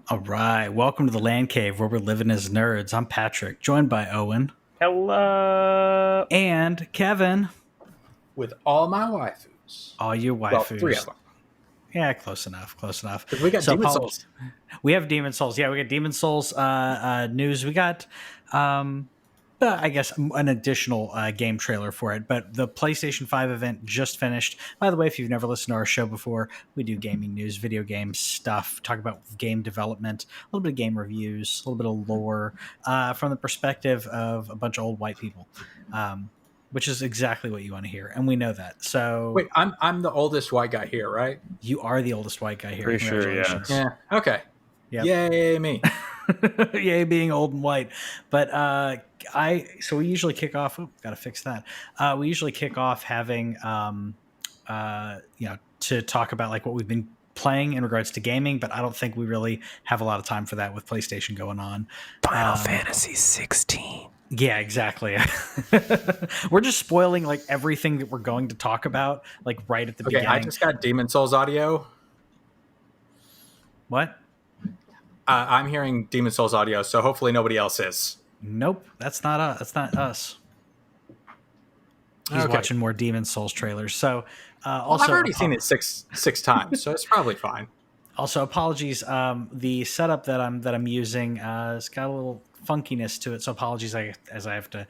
All right. Welcome to the LANCave where we're living as nerds. I'm Patrick, joined by Owen Hello. and Kevin. With all my waifus. All your Well, 3 of waifus. them. Yeah, close enough. Close enough. Because we got Demon Souls. We have Demon Souls. Yeah, we got Demon Souls news. We got, I guess, an additional game trailer for it. But the PlayStation 5 event just finished. By the way, if you've never listened to our show before, we do gaming news, video game stuff, talk about game development, a little bit of game reviews, a little bit of lore from the perspective of a bunch of old white people. Which is exactly what you want to hear, and we know that. So wait, I'm the oldest white guy here, right? You are the oldest white guy here. Pretty sure, Yeah. Okay. Yep. Yay me. Yay being old and white. But so we usually kick off. Gotta fix that. We usually kick off having to talk about like what we've been playing in regards to gaming, but I don't think we really have a lot of time for that with PlayStation going on. Final Fantasy 16. Yeah, exactly. We're just spoiling like everything that we're going to talk about, like right at the beginning. I just got Demon Souls audio. What? I'm hearing Demon Souls audio, so hopefully nobody else is. Nope, that's not us. That's not us. He's watching more Demon Souls trailers. So, also, I've already seen it six times, so it's probably fine. Also, apologies. The setup that I'm using has got a little funkiness to it, so apologies as I have to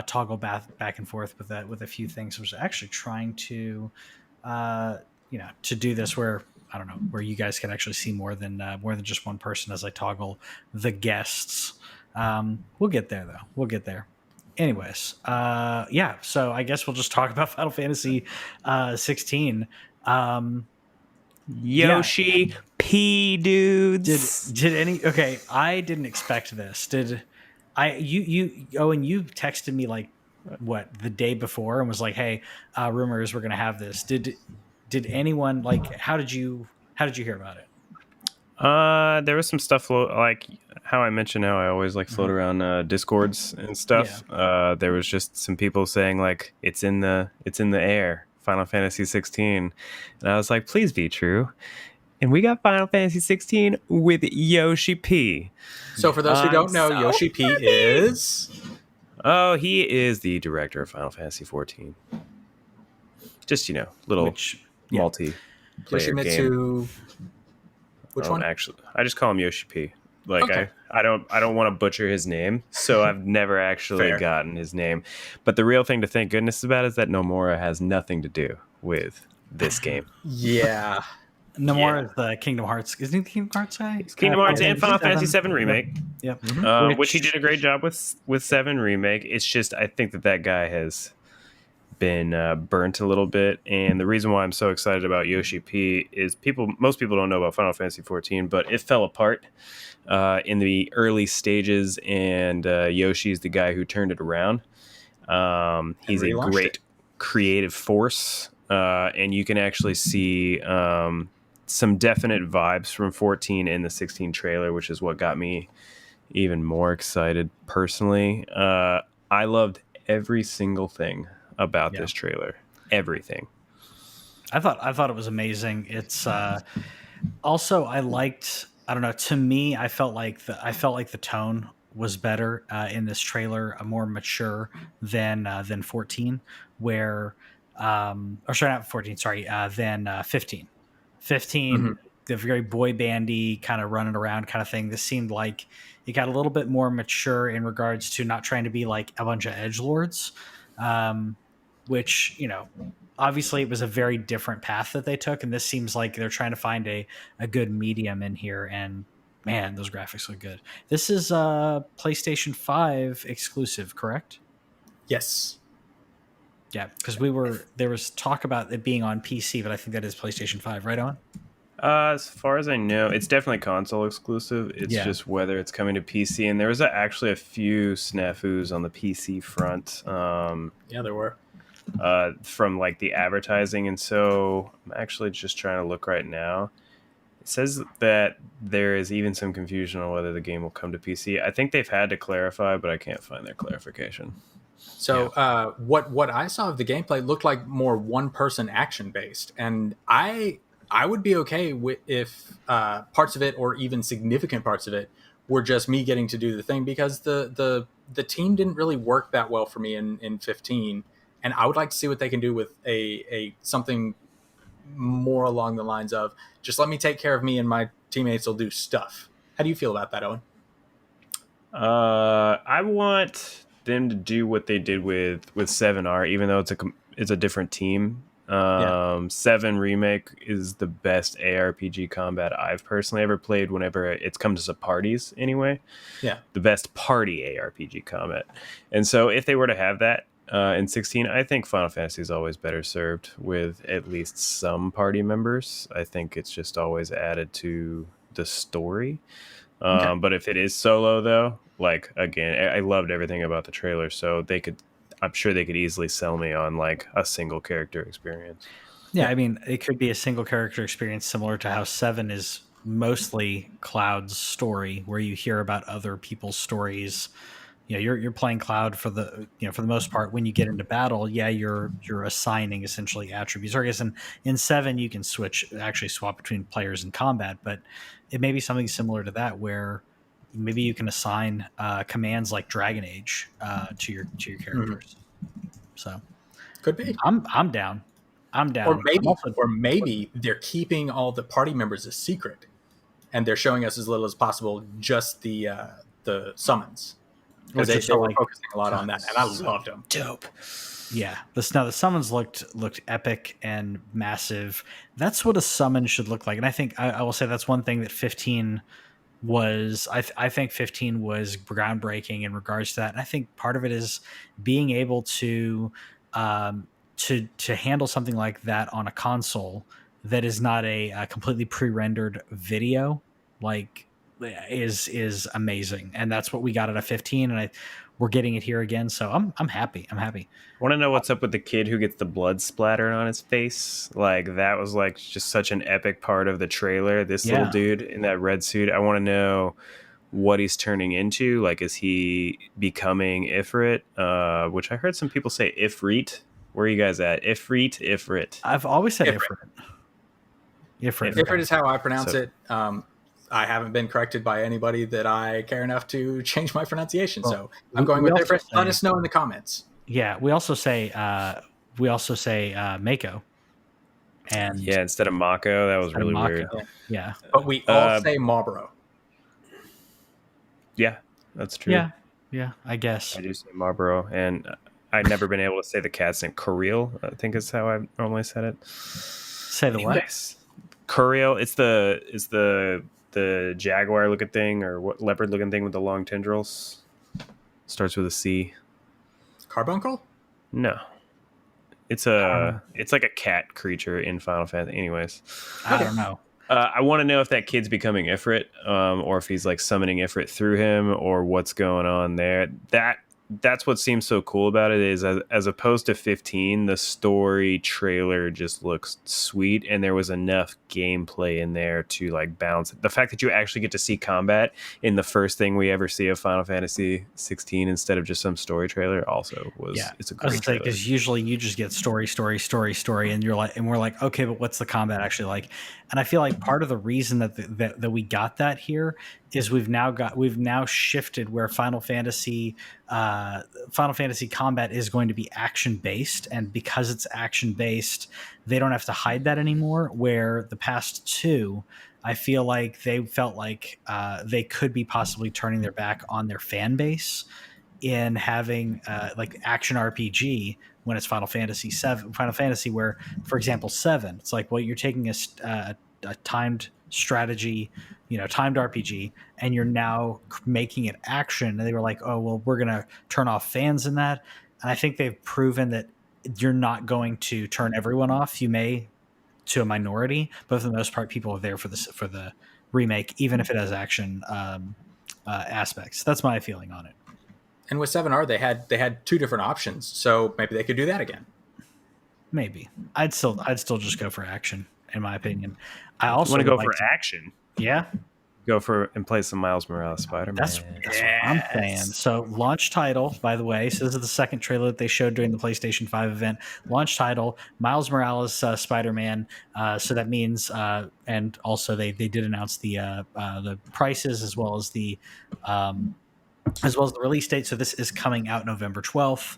toggle back and forth with a few things. I was actually trying to to do this where I don't know where you guys can actually see more than just one person as I toggle the guests. We'll get there though. We'll get there. Anyways, so I guess we'll just talk about Final Fantasy 16. Yoshi P dudes. Did any? Okay, I didn't expect this. Did I? You texted me like what the day before and was like, "Hey, rumors we're gonna have this." Did anyone like? How did you hear about it? There was some stuff like how I mentioned how I always like float around Discords and stuff. Yeah. There was just some people saying like it's in the air, Final Fantasy 16, and I was like, please be true. And we got Final Fantasy 16 with Yoshi P. So for those who don't know, Yoshi P is... Oh, he is the director of Final Fantasy 14. Just, little multi-player Yoshimitsu... game. Which one? Actually, I just call him Yoshi P. Like okay. I don't want to butcher his name, so I've never actually gotten his name. But the real thing to thank goodness about is that Nomura has nothing to do with this game. Yeah. Nomura is the Kingdom Hearts. Isn't he the Kingdom Hearts guy? Kingdom Hearts and Final Fantasy 7 Remake. Yep. Which he did a great job with 7 Remake. It's just I think that guy has been burnt a little bit, and the reason why I'm so excited about Yoshi P is most people don't know about Final Fantasy 14, but it fell apart in the early stages, and Yoshi's the guy who turned it around. He's a great creative force, and you can actually see some definite vibes from 14 in the 16 trailer, which is what got me even more excited personally. I loved every single thing about this trailer. Everything. I thought it was amazing. It's also I don't know, to me I felt like the tone was better in this trailer, more mature than 14, where or sorry, not 14, sorry, than 15. 15 the very boy bandy kind of running around kind of thing. This seemed like it got a little bit more mature in regards to not trying to be like a bunch of edgelords. Which, obviously it was a very different path that they took. And this seems like they're trying to find a good medium in here. And man, those graphics look good. This is a PlayStation 5 exclusive, correct? Yes. Yeah, because there was talk about it being on PC, but I think that is PlayStation 5, right on? As far as I know, it's definitely console exclusive. It's just whether it's coming to PC. And there was actually a few snafus on the PC front. Yeah, there were. From like the advertising, and so I'm actually just trying to look right now. It says that there is even some confusion on whether the game will come to PC. I think they've had to clarify, but I can't find their clarification. So what I saw of the gameplay looked like more one-person action-based, and I I would be okay with if parts of it, or even significant parts of it, were just me getting to do the thing, because the team didn't really work that well for me in 15, and I would like to see what they can do with a something more along the lines of just let me take care of me and my teammates will do stuff. How do you feel about that, Owen? I want them to do what they did with 7R, even though it's a different team. Yeah. 7 Remake is the best ARPG combat I've personally ever played whenever it's comes to parties anyway. Yeah. The best party ARPG combat. And so if they were to have that in 16, I think Final Fantasy is always better served with at least some party members. I think it's just always added to the story. Okay. But if it is solo, though, like, again, I loved everything about the trailer, so I'm sure they could easily sell me on like a single character experience. Yeah, I mean, it could be a single character experience similar to how 7 is mostly Cloud's story, where you hear about other people's stories. You know, you're playing Cloud for the for the most part. When you get into battle, yeah, you're assigning essentially attributes. Or I guess in 7 you can swap between players in combat, but it may be something similar to that, where maybe you can assign commands like Dragon Age to your characters. So Could be. I'm down. I'm down. I'm also Or maybe they're keeping all the party members a secret, and they're showing us as little as possible just the summons, because Which they are were like, focusing a lot on that, and I loved them. dope. Yeah, the summons looked epic and massive. That's what a summon should look like, and I think I will say that's one thing that 15 was. I think 15 was groundbreaking in regards to that, and I think part of it is being able to to handle something like that on a console that is not a completely pre-rendered video, like, is amazing, and that's what we got at a 15, and we're getting it here again, so I'm happy. I'm happy. Want to know what's up with the kid who gets the blood splattered on his face? Like, that was like just such an epic part of the trailer. This little Yeah. dude in that red suit. I want to know what he's turning into. Like, is he becoming Ifrit? Which I heard some people say Ifrit. Where are you guys at? Ifrit. I've always said Ifrit. Ifrit. Ifrit is how I pronounce So- it. I haven't been corrected by anybody that I care enough to change my pronunciation, so I'm going we with also Ifrit. Let say- us know in the comments. Yeah, we also say Mako, and Yeah, instead of Mako, that was really Mako. weird. Yeah, But we all say Marlboro. Yeah, that's true. yeah. I guess. I do say Marlboro, and I'd never been able to say the cat's name. Kuriel, I think is how I normally said it. Say the what? Anyways, Kuriel, it's the jaguar looking thing, or what, leopard looking thing with the long tendrils. Starts with a C. Carbuncle? No. It's like a cat creature in Final Fantasy. Anyways, I don't know. I want to know if that kid's becoming Ifrit, or if he's like summoning Ifrit through him, or what's going on there. That's what seems so cool about it, is as opposed to 15, the story trailer just looks sweet, and there was enough gameplay in there to like balance it. The fact that you actually get to see combat in the first thing we ever see of Final Fantasy 16 instead of just some story trailer also was, it's a great trailer. Because usually you just get story, and you're like, and we're like, okay, but what's the combat actually like? And I feel like part of the reason that we got that here is we've now shifted where Final Fantasy combat is going to be action based, and because it's action based, they don't have to hide that anymore. Where the past two, I feel like they felt like they could be possibly turning their back on their fan base in having like action RPG when it's Final Fantasy, where, for example, 7, it's like, well, you're taking a timed strategy, timed RPG, and you're now making it action. And they were like, oh, well, we're going to turn off fans in that. And I think they've proven that you're not going to turn everyone off. You may, to a minority, but for the most part, people are there for the remake, even if it has action aspects. That's my feeling on it. And with 7R, they had two different options, so maybe they could do that again. Maybe I'd still just go for action, in my opinion. I also want to go for action. Yeah, go for and play some Miles Morales Spider-Man. That's what I'm saying. So launch title, by the way. So this is the second trailer that they showed during the PlayStation 5 event. Launch title: Miles Morales Spider-Man. So that means, and also they did announce the prices as well as the release date. So this is coming out November 12th.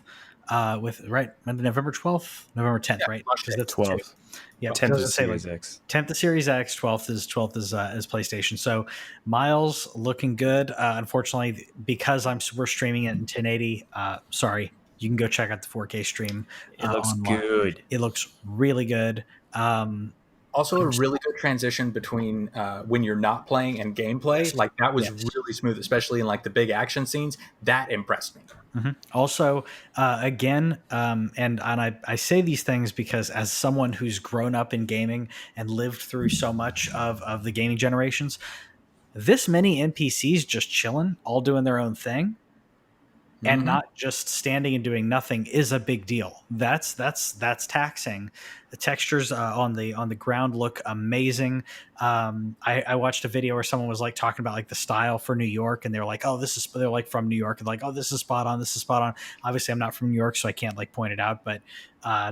November 12th, November 10th, right? Because that's 12th. Yeah, 10th is is Series X. 10th is Series X, 12th is PlayStation. So Miles looking good. Unfortunately, because we're streaming it in 1080. Sorry, you can go check out the 4K stream. It looks online. good. It looks really good. Also, a really good transition between when you're not playing and gameplay. Like that was really smooth, especially in like the big action scenes. That impressed me. Mm-hmm. Also, again, and I say these things because as someone who's grown up in gaming and lived through so much of the gaming generations, this many NPCs just chilling, all doing their own thing, and not just standing and doing nothing is a big deal. That's taxing. The textures on the ground look amazing. I watched a video where someone was like talking about like the style for New York, and they were like, "Oh, they're like from New York," and like, "Oh, this is spot on. This is spot on." Obviously, I'm not from New York, so I can't like point it out, but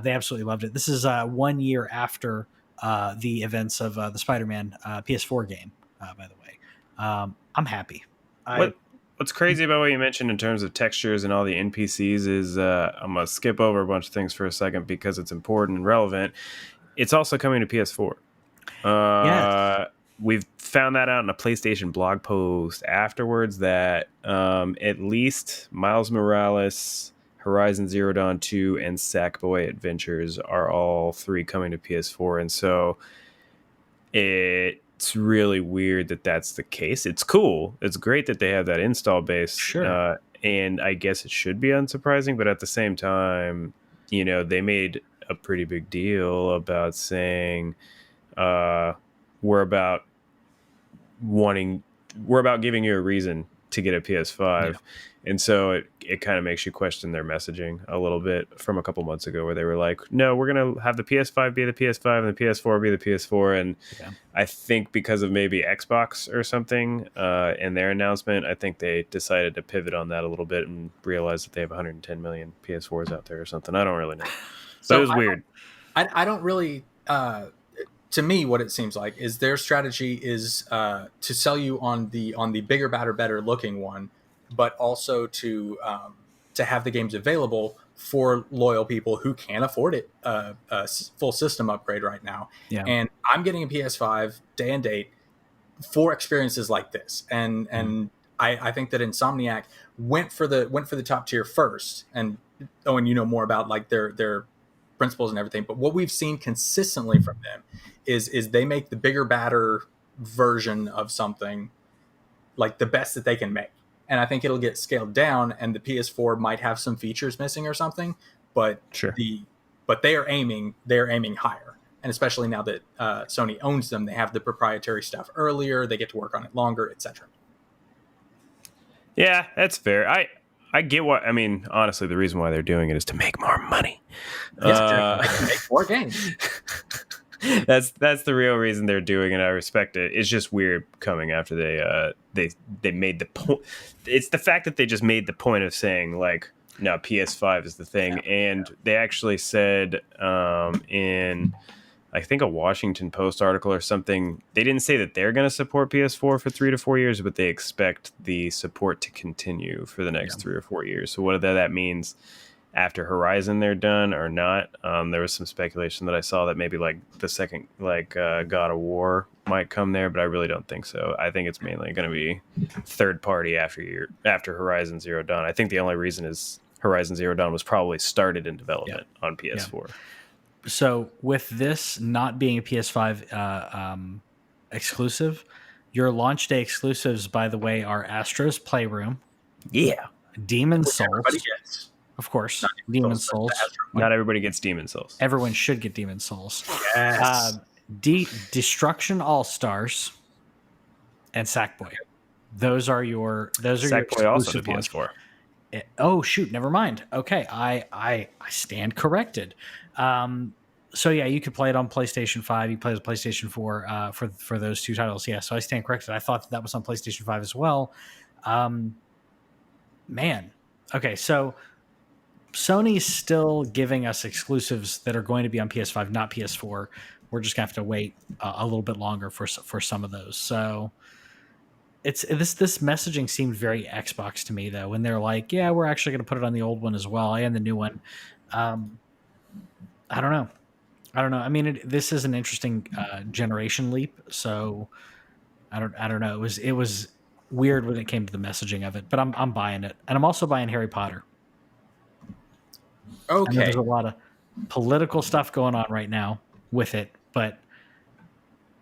they absolutely loved it. This is 1 year after the events of the Spider-Man PS4 game. By the way, I'm happy. What's crazy about what you mentioned in terms of textures and all the NPCs is I'm going to skip over a bunch of things for a second because it's important and relevant. It's also coming to PS4. Yes. We've found that out in a PlayStation blog post afterwards that at least Miles Morales, Horizon Zero Dawn 2, and Sackboy Adventures are all three coming to PS4. And so it's really weird that that's the case. It's cool. It's great that they have that install base. Sure. And I guess it should be unsurprising, but at the same time, you know, they made a pretty big deal about saying we're about giving you a reason to get a PS5. Yeah. And so it kind of makes you question their messaging a little bit from a couple months ago where they were like, no, we're going to have the PS5 be the PS5 and the PS4 be the PS4. And I think because of maybe Xbox or something in their announcement, I think they decided to pivot on that a little bit and realize that they have 110 million PS4s out there or something. I don't really know. So it was weird. I don't really... to me, what it seems like is their strategy is to sell you on the bigger, better looking one, but also to have the games available for loyal people who can't afford it, a full system upgrade right now. Yeah. And I'm getting a PS5 day and date for experiences like this, and I think that Insomniac went for the top tier first. And Owen, you know more about like their principles and everything, but what we've seen consistently from them is they make the bigger, badder version of something like the best that they can make. And I think it'll get scaled down, and the PS4 might have some features missing or something, but sure. But they're aiming higher. And especially now that Sony owns them, they have the proprietary stuff earlier, they get to work on it longer, etc. Yeah, that's fair. I get what I mean. Honestly, the reason why they're doing it is to make more money. Yes, make more games. That's the real reason they're doing it. I respect it. It's just weird coming after they made the point. It's the fact that they just made the point of saying like, no, PS5 is the thing, and they actually said in I think a Washington Post article or something, they didn't say that they're going to support PS4 for 3 to 4 years, but they expect the support to continue for the next 3 or 4 years. So whether that means after Horizon they're done or not, there was some speculation that I saw that maybe like the second God of War might come there, but I really don't think so. I think it's mainly going to be third party after Horizon Zero Dawn. I think the only reason is Horizon Zero Dawn was probably started in development on PS4. Yeah. So with this not being a PS5 exclusive, your launch day exclusives, by the way, are Astro's Playroom. Yeah. Demon's Souls. Of course. Demon's Souls. Not everybody gets Demon's Souls. Everyone should get Demon's Souls. Yes. Destruction All-Stars and Sackboy. Those are your Sackboy also to PS4. Oh shoot, never mind. Okay, I stand corrected. So yeah, you could play it on PlayStation 5. You play it on PlayStation 4 for those two titles. Yeah, so I stand corrected. I thought that was on PlayStation 5 as well. Um, man, okay, so Sony's still giving us exclusives that are going to be on PS5, not PS4. We're just gonna have to wait a little bit longer for some of those. So it's this messaging seemed very Xbox to me though, when they're like, yeah, we're actually gonna put it on the old one as well and the new one. Um, I don't know. I mean, this is an interesting generation leap. So I don't know. It was weird when it came to the messaging of it, but I'm buying it, and I'm also buying Harry Potter. I know Okay. there's a lot of political stuff going on right now with it, but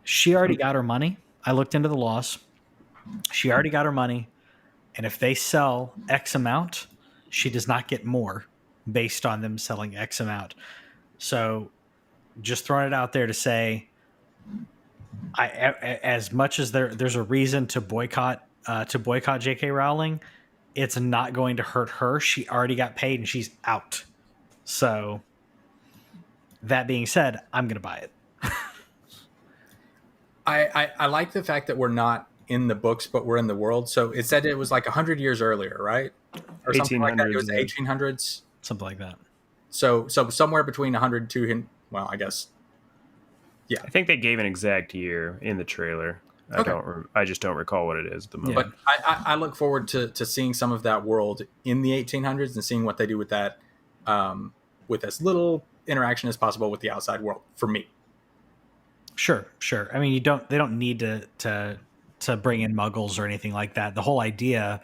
she already got her money. I looked into the laws. She already got her money, and if they sell X amount, she does not get more based on them selling X amount. So just throwing it out there to say, as much as there's a reason to boycott J.K. Rowling, it's not going to hurt her. She already got paid and she's out. So that being said, I'm going to buy it. I like the fact that we're not in the books, but we're in the world. So it said it was like 100 years earlier, right? Or something like that. It was the 1800s. Something like that. So somewhere between 100 to, well, I guess. Yeah. I think they gave an exact year in the trailer. I just don't recall what it is at the moment. But I look forward to seeing some of that world in the 1800s and seeing what they do with that, with as little interaction as possible with the outside world for me. Sure. I mean, they don't need to bring in muggles or anything like that. The whole idea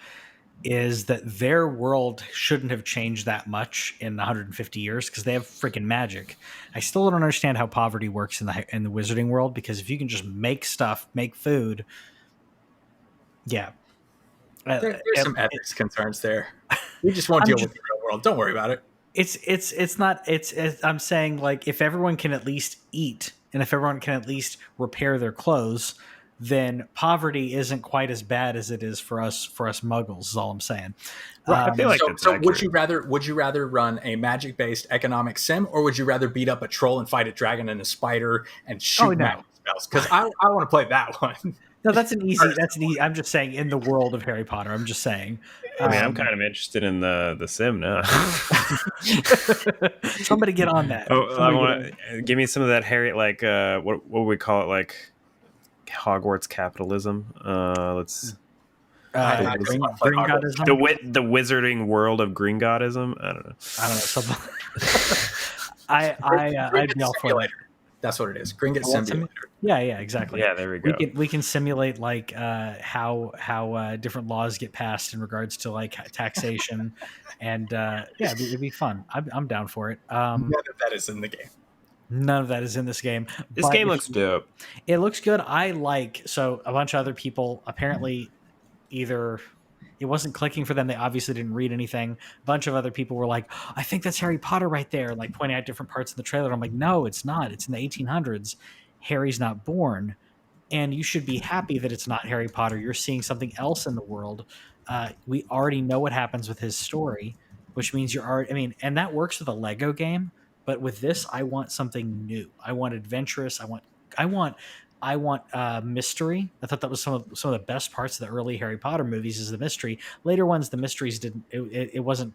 is that their world shouldn't have changed that much in 150 years because they have freaking magic. I still don't understand how poverty works in the wizarding world, because if you can just make stuff, make food, yeah. There's some ethics concerns there. We just won't deal with the real world. Don't worry about it. It's not. I'm saying, like, if everyone can at least eat and if everyone can at least repair their clothes, then poverty isn't quite as bad as it is for us muggles, is all I'm saying. Right. I feel like so would you rather run a magic based economic sim, or would you rather beat up a troll and fight a dragon and a spider and shoot magic spells? Because I want to play that one. No, that's an easy. I'm just saying, in the world of Harry Potter, I'm just saying. I mean, I'm kind of interested in the sim now. Somebody get on that. Give me some of that Harry, like what would we call it, like Hogwarts capitalism. Let's Gringottism? The wizarding world of Gringottism. I don't know. Something. I'd be all for it. That's what it is. Gringot Simulator. Yeah, exactly. Yeah, there we go. We can simulate like how different laws get passed in regards to like taxation, and it'd be fun. I'm down for it. None of that is in the game. None of that is in this game. This game looks dope. It looks good. So a bunch of other people apparently either it wasn't clicking for them. They obviously didn't read anything. A bunch of other people were like, I think that's Harry Potter right there, like pointing out different parts of the trailer. I'm like, no, it's not. It's in the 1800s. Harry's not born. And you should be happy that it's not Harry Potter. You're seeing something else in the world. We already know what happens with his story, which means and that works with a Lego game. But with this, I want something new. I want adventurous. I want mystery. I thought that was some of the best parts of the early Harry Potter movies is the mystery. Later ones, the mysteries it wasn't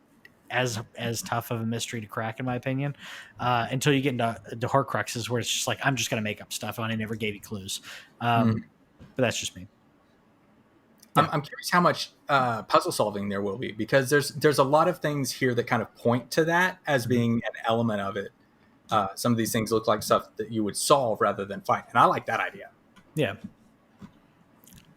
as tough of a mystery to crack, in my opinion, until you get into Horcruxes, where it's just like, I'm just going to make up stuff and I never gave you clues. But that's just me. Yeah. I'm curious how much puzzle solving there will be, because there's a lot of things here that kind of point to that as being an element of it. Some of these things look like stuff that you would solve rather than fight, and I like that idea. Yeah,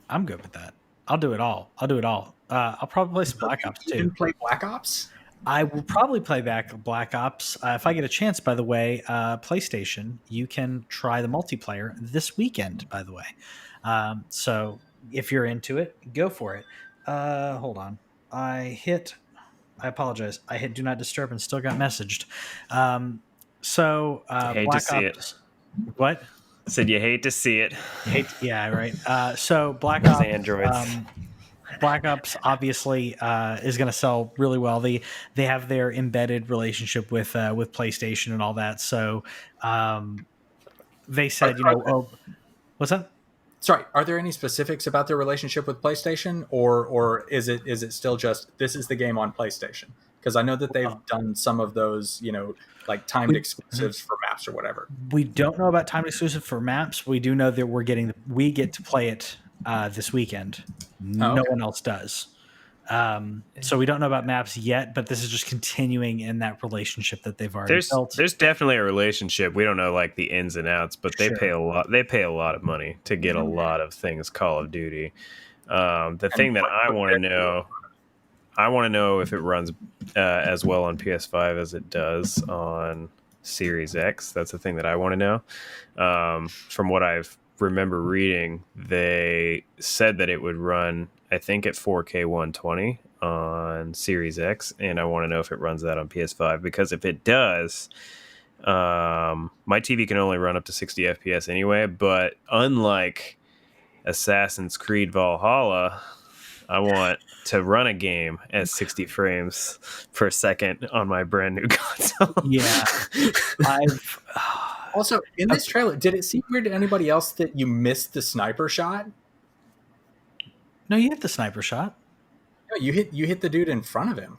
I'm good with that. I'll do it all. I'll probably play some Black Ops too. You play Black Ops? I will probably play back Black Ops if I get a chance. By the way, PlayStation, you can try the multiplayer this weekend. By the way, so if you're into it, go for it. Hold on, I apologize. I hit Do Not Disturb and still got messaged. Hate Black to see Ops. it. What? Said you hate to see it. Yeah, right. So Black Ops. Androids. Black Ops obviously is going to sell really well. They have their embedded relationship with PlayStation and all that. So they said, oh, what's that? Sorry, are there any specifics about their relationship with PlayStation, or is it still just this is the game on PlayStation? Because I know that they've done some of those, like timed We, exclusives for maps or whatever. we don't know about time exclusive for maps. We do know that we get to play it this weekend. Oh, No okay. one else does. So we don't know about maps yet, but this is just continuing in that relationship that they've already built. There's definitely a relationship. We don't know like the ins and outs, but they Sure. pay a lot. They pay a lot of money to get a lot of things Call of Duty. The thing that I want to know if it runs as well on PS5 as it does on Series X. That's the thing that I want to know. From what I've remember reading, they said that it would run, I think, at 4K 120 on Series X, and I want to know if it runs that on PS5, because if it does, my TV can only run up to 60 FPS anyway, but unlike Assassin's Creed Valhalla, I want to run a game at 60 frames per second on my brand new console. Yeah. I've Also, in this trailer, did it seem weird to anybody else that you missed the sniper shot? No, you hit the sniper shot. No, you hit the dude in front of him.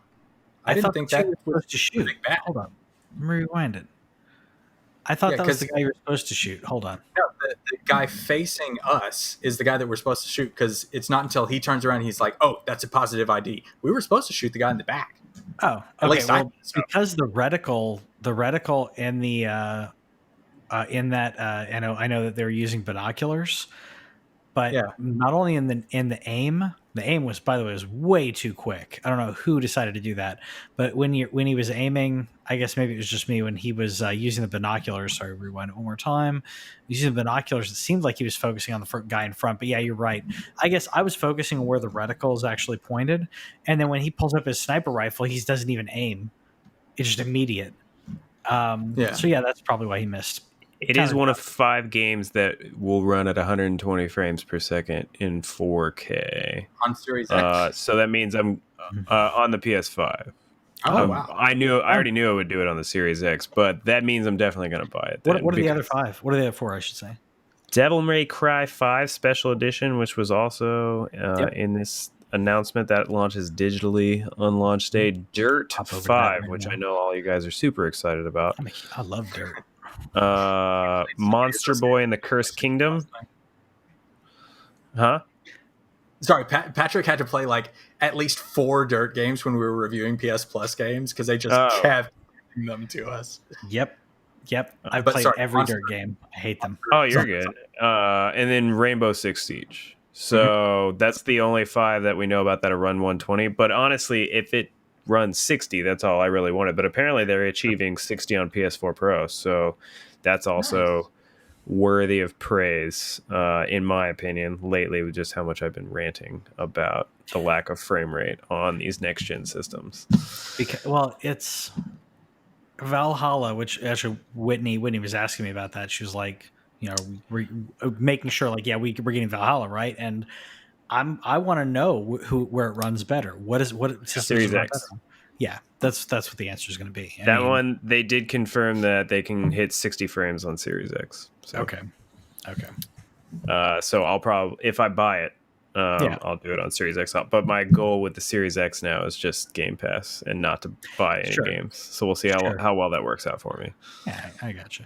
I didn't thought think that's that who you were supposed to shoot. really bad. Hold on. Let me rewind it. I thought that was the guy you were supposed to shoot. Hold on. No, the guy facing us is the guy that we're supposed to shoot, because it's not until he turns around and he's like, "Oh, that's a positive ID." We were supposed to shoot the guy in the back. Oh, At least well, because the reticle in the in that I know that they're using binoculars, but Yeah. not only in the aim. The aim was, by the way, was way too quick. I don't know who decided to do that, but when he was aiming, I guess maybe it was just me, when he was using the binoculars. Sorry, rewind it one more time. Using the binoculars, it seemed like he was focusing on the guy in front. But yeah, you're right. I guess I was focusing on where the reticle is actually pointed, and then when he pulls up his sniper rifle, he doesn't even aim. It's just immediate. So yeah, that's probably why he missed. It is one of 5 games that will run at 120 frames per second in 4K on Series X. So that means I'm on the PS5. Oh wow! I already knew I would do it on the Series X, but that means I'm definitely going to buy it. What are the other 5? What are the other 4? I should say. Devil May Cry 5 Special Edition, which was also in this announcement that launches digitally on launch day. Dirt 5, which I know all you guys are super excited about. I love Dirt. Monster Boy and the Cursed Kingdom. Huh? Sorry, Patrick had to play like at least 4 Dirt games when we were reviewing PS Plus games, because they just kept giving them to us. Yep. I've played every Dirt game. I hate them. Oh, you're good. And then Rainbow Six Siege. So that's the only 5 that we know about that are run 120. But honestly, if it runs 60, that's all I really wanted. But apparently they're achieving 60 on PS4 Pro. So that's also worthy of praise, in my opinion, lately, with just how much I've been ranting about the lack of frame rate on these next-gen systems. It's Valhalla, which actually Whitney was asking me about that. She was like, we're making sure, like, yeah, we're getting Valhalla, right? And I want to know where it runs better. What Series X? Yeah, that's what the answer is going to be. I mean, one, they did confirm that they can hit 60 frames on Series X. So. Okay. So I'll probably, if I buy it, I'll do it on Series X. But my goal with the Series X now is just Game Pass and not to buy any games. So we'll see how well that works out for me. Yeah, I got you.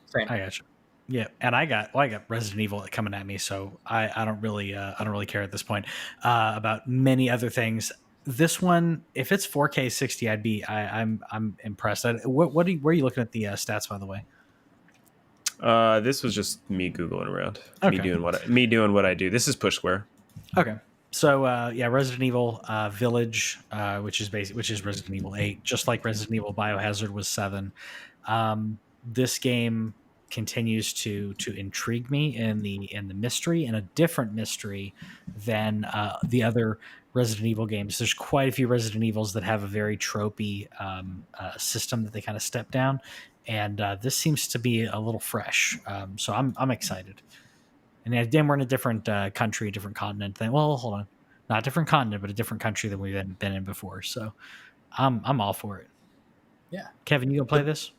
Same. I got you. Yeah, and I got Resident Evil coming at me, so I don't really care at this point about many other things. This one, if it's 4K 60, I'm impressed. Where are you looking at the stats, by the way? This was just me Googling around. Okay. Me doing what I do. This is Push Square. Okay. So Resident Evil Village, which is Resident Evil 8, just like Resident Evil Biohazard was 7. This game continues to intrigue me in the mystery, and a different mystery than the other Resident Evil games. There's quite a few Resident Evils that have a very tropey system that they kind of step down, and this seems to be a little fresh. So I'm excited. And then we're in a different country, different continent thing. Well, hold on. not a different continent, but a different country than we've been in before. So I'm all for it. Yeah. Kevin, you gonna play this?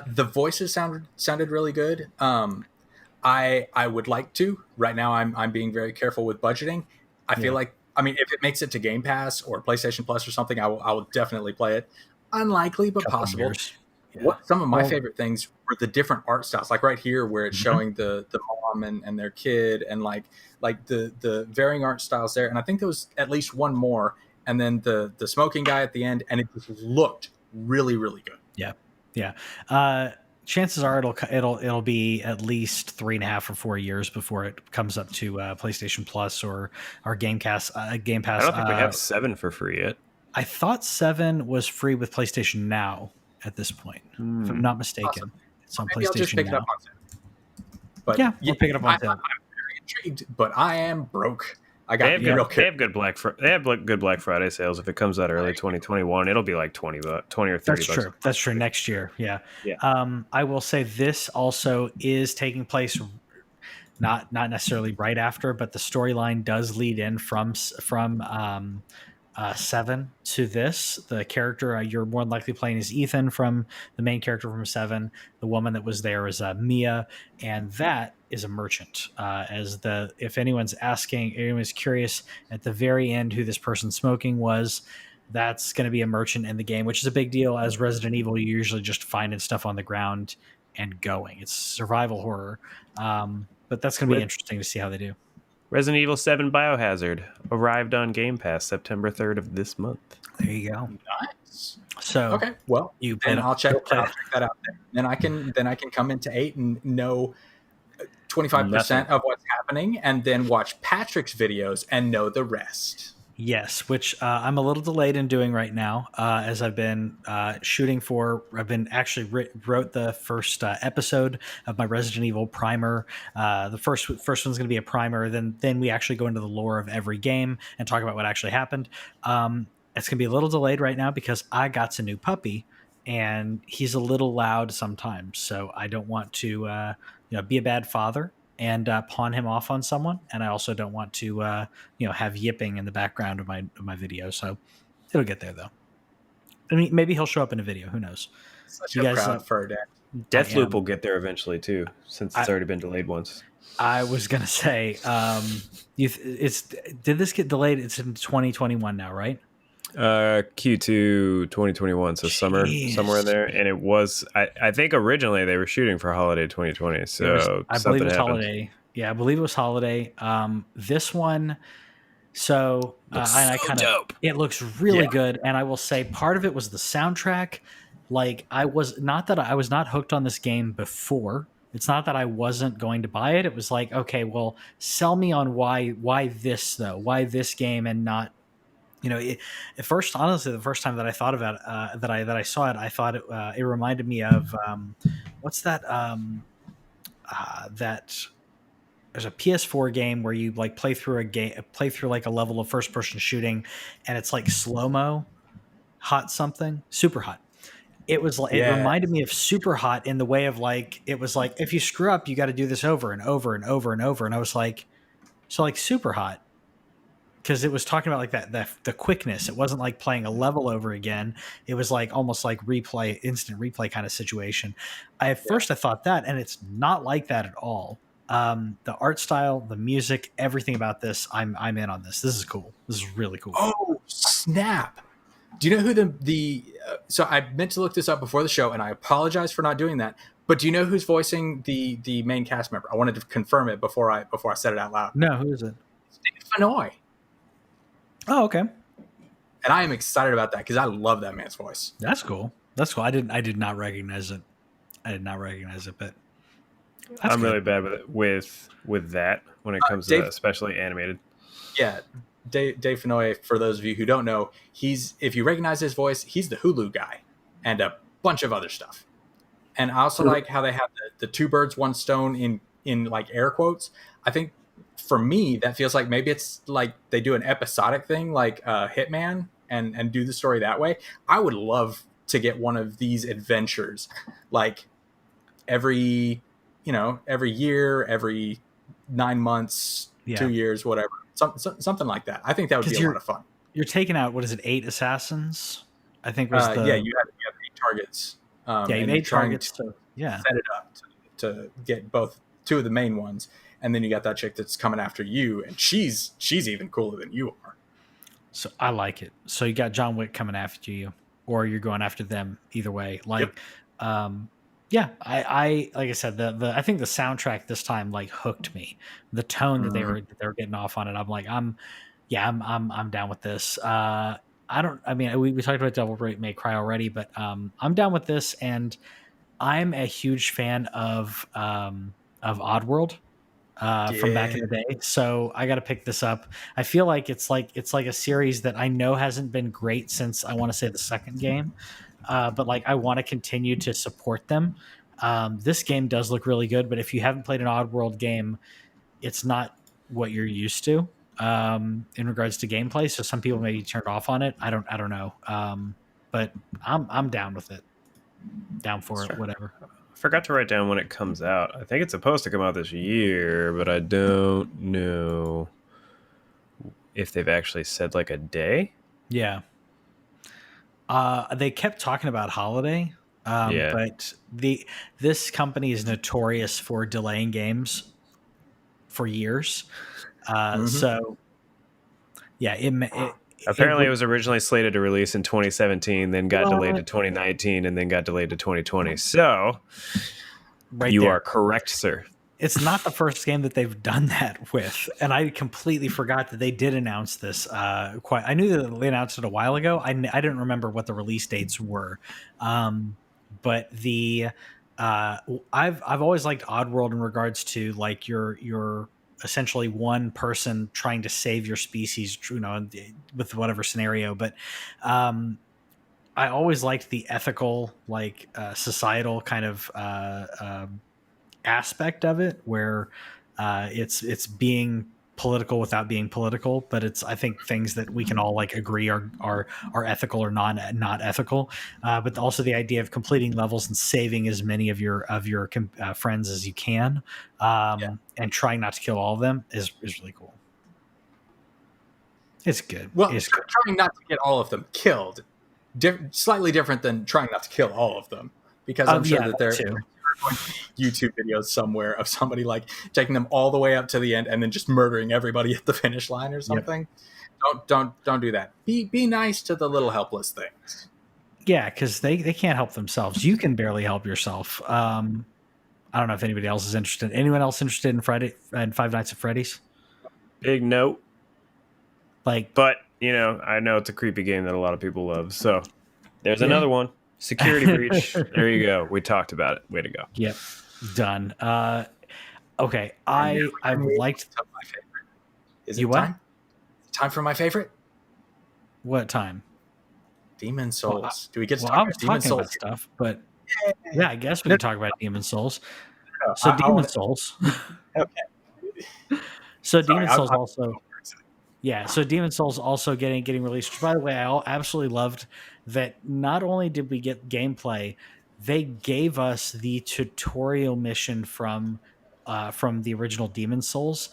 The voices sounded really good. I would like to. Right now, I'm being very careful with budgeting. I feel like, I mean, if it makes it to Game Pass or PlayStation Plus or something, I will definitely play it. Unlikely, but Couple possible. years. Yeah. What some of my favorite things were the different art styles, like right here where it's showing the mom and their kid, and like the varying art styles there. And I think there was at least one more, and then the smoking guy at the end, and it just looked really, really good. Yeah. Chances are it'll be at least 3.5 or 4 years before it comes up to PlayStation Plus or Game Pass. Game Pass. I don't think we have 7 for free yet. I thought 7 was free with PlayStation Now at this point, if I'm not mistaken. Awesome. It's on Maybe PlayStation I'll just pick now. it up on sale. But Yeah, we'll pick it up on sale. I'm very intrigued, but I am broke. I got They have, real they have good good Black Friday sales. If it comes out early 2021, it'll be like 20 or 30 That's bucks. true. That's true. Next year, yeah. Yeah. I will say this also is taking place not necessarily right after, but the storyline does lead in from 7 to this. The character you're more than likely playing is Ethan from the main character from 7. The woman that was there is Mia, and that is a merchant. If anyone's curious at the very end who this person smoking was, that's going to be a merchant in the game, which is a big deal. As Resident Evil, you're usually just finding stuff on the ground and going. It's survival horror, but that's going to be interesting to see how they do. Resident Evil 7 Biohazard arrived on Game Pass September 3rd of this month. There you go. Nice. So okay, well, then I'll check that out. Then I can come into 8 and know 25% of what's happening, and then watch Patrick's videos and know the rest. Yes, which I'm a little delayed in doing right now, as I've been shooting for. I've been actually wrote the first episode of my Resident Evil primer. The first one's going to be a primer. Then we actually go into the lore of every game and talk about what actually happened. It's going to be a little delayed right now because I got a new puppy, and he's a little loud sometimes. So I don't want to be a bad father and pawn him off on someone, and I also don't want to have yipping in the background of my video. So it'll get there though. I mean, maybe he'll show up in a video. Who knows? Such a proud fur dad. Deathloop will get there eventually too, since it's already been delayed once. I was gonna say, did this get delayed? It's in 2021 now, right? Q2 2021, so somewhere in there. And it was, I think originally they were shooting for holiday 2020. So I believe it was holiday. Yeah, I believe it was holiday. This one, so dope. It looks really good. And I will say part of it was the soundtrack. Like I was not hooked on this game before. It's not that I wasn't going to buy it. It was like, okay, well, sell me on why this though? Why this game and not, at first, honestly, the first time that I thought about that I saw it, I thought it reminded me of what's that? That there's a PS4 game where you like play through like a level of first person shooting, and it's like slow mo, super hot. It was like it reminded me of Super Hot in the way of like it was like if you screw up, you got to do this over and over and over and over, and I was like, so like Super Hot. Because it was talking about like the quickness. It wasn't like playing a level over again. It was like almost like instant replay kind of situation. At first I thought that, and it's not like that at all. The art style, the music, everything about this, I'm in on this. This is cool. This is really cool. Oh snap! Do you know who so I meant to look this up before the show, and I apologize for not doing that. But do you know who's voicing the main cast member? I wanted to confirm it before I said it out loud. No, who is it? Steve Fenoy. Oh, okay. And I am excited about that because I love that man's voice. That's cool. I did not recognize it. But I'm really bad with that when it comes to especially animated. Yeah. Dave Fenoy, for those of you who don't know, if you recognize his voice, he's the Hulu guy and a bunch of other stuff. And I also like how they have the two birds, one stone in like air quotes. I think for me, that feels like maybe it's like they do an episodic thing like Hitman and do the story that way. I would love to get one of these adventures like every year, every 9 months, 2 years, whatever. something like that. I think that would be a lot of fun. You're taking out, what is it, 8 assassins? I think was the... Yeah, you have 8 targets. Yeah, you have 8 targets. So, yeah. Set it up to get both 2 of the main ones. And then you got that chick that's coming after you, and she's even cooler than you are. So I like it. So you got John Wick coming after you, or you're going after them. Either way, like, yeah. I like I said, I think the soundtrack this time like hooked me. The tone that they were getting off on it. I'm like, I'm down with this. I mean, we talked about Devil May Cry already, but I'm down with this, and I'm a huge fan of Oddworld. From back in the day, so I got to pick this up. I feel like it's like a series that I know hasn't been great since, I want to say, the second game, but like I want to continue to support them. This game does look really good, but if you haven't played an Oddworld game, it's not what you're used to in regards to gameplay. So some people may be turned off on it. I don't know, but I'm down with it. Down for it, whatever. I forgot to write down when it comes out. I think it's supposed to come out this year, but I don't know if they've actually said like a day. Yeah. They kept talking about holiday, but this company is notorious for delaying games for years. So, yeah, apparently it was originally slated to release in 2017, then got delayed to 2019, and then got delayed to 2020. So you are correct, sir. It's not the first game that they've done that with, and I completely forgot that they did announce this. I knew that they announced it a while ago. I didn't remember what the release dates were, but I've always liked Oddworld in regards to like your essentially one person trying to save your species, with whatever scenario. But I always liked the ethical, like societal kind of aspect of it, where it's being political without being political, but it's, I think, things that we can all like agree are ethical or not ethical, but also the idea of completing levels and saving as many of your friends as you can, and trying not to kill all of them is really cool. It's good. Well, trying not to get all of them killed, slightly different than trying not to kill all of them, because I'm sure that there are YouTube videos somewhere of somebody like taking them all the way up to the end and then just murdering everybody at the finish line or something. Yep. Don't do that. Be nice to the little helpless things. Yeah, because they can't help themselves. You can barely help yourself. I don't know if anybody else is interested. Anyone else interested in Five Nights at Freddy's? Big note. But I know it's a creepy game that a lot of people love. So there's another one. Security breach. There you go. We talked about it. Way to go. Yep. Done. Okay. I liked my favorite. Is it time? Time for my favorite? What time? Demon Souls. Well, do we get to talk about Demon Souls stuff? But yeah, I guess we can talk about Demon Souls. So Demon Souls. Okay. So Demon Souls also. Yeah, so Demon Souls also getting released. Which, by the way, I absolutely loved that. Not only did we get gameplay, they gave us the tutorial mission from the original Demon Souls.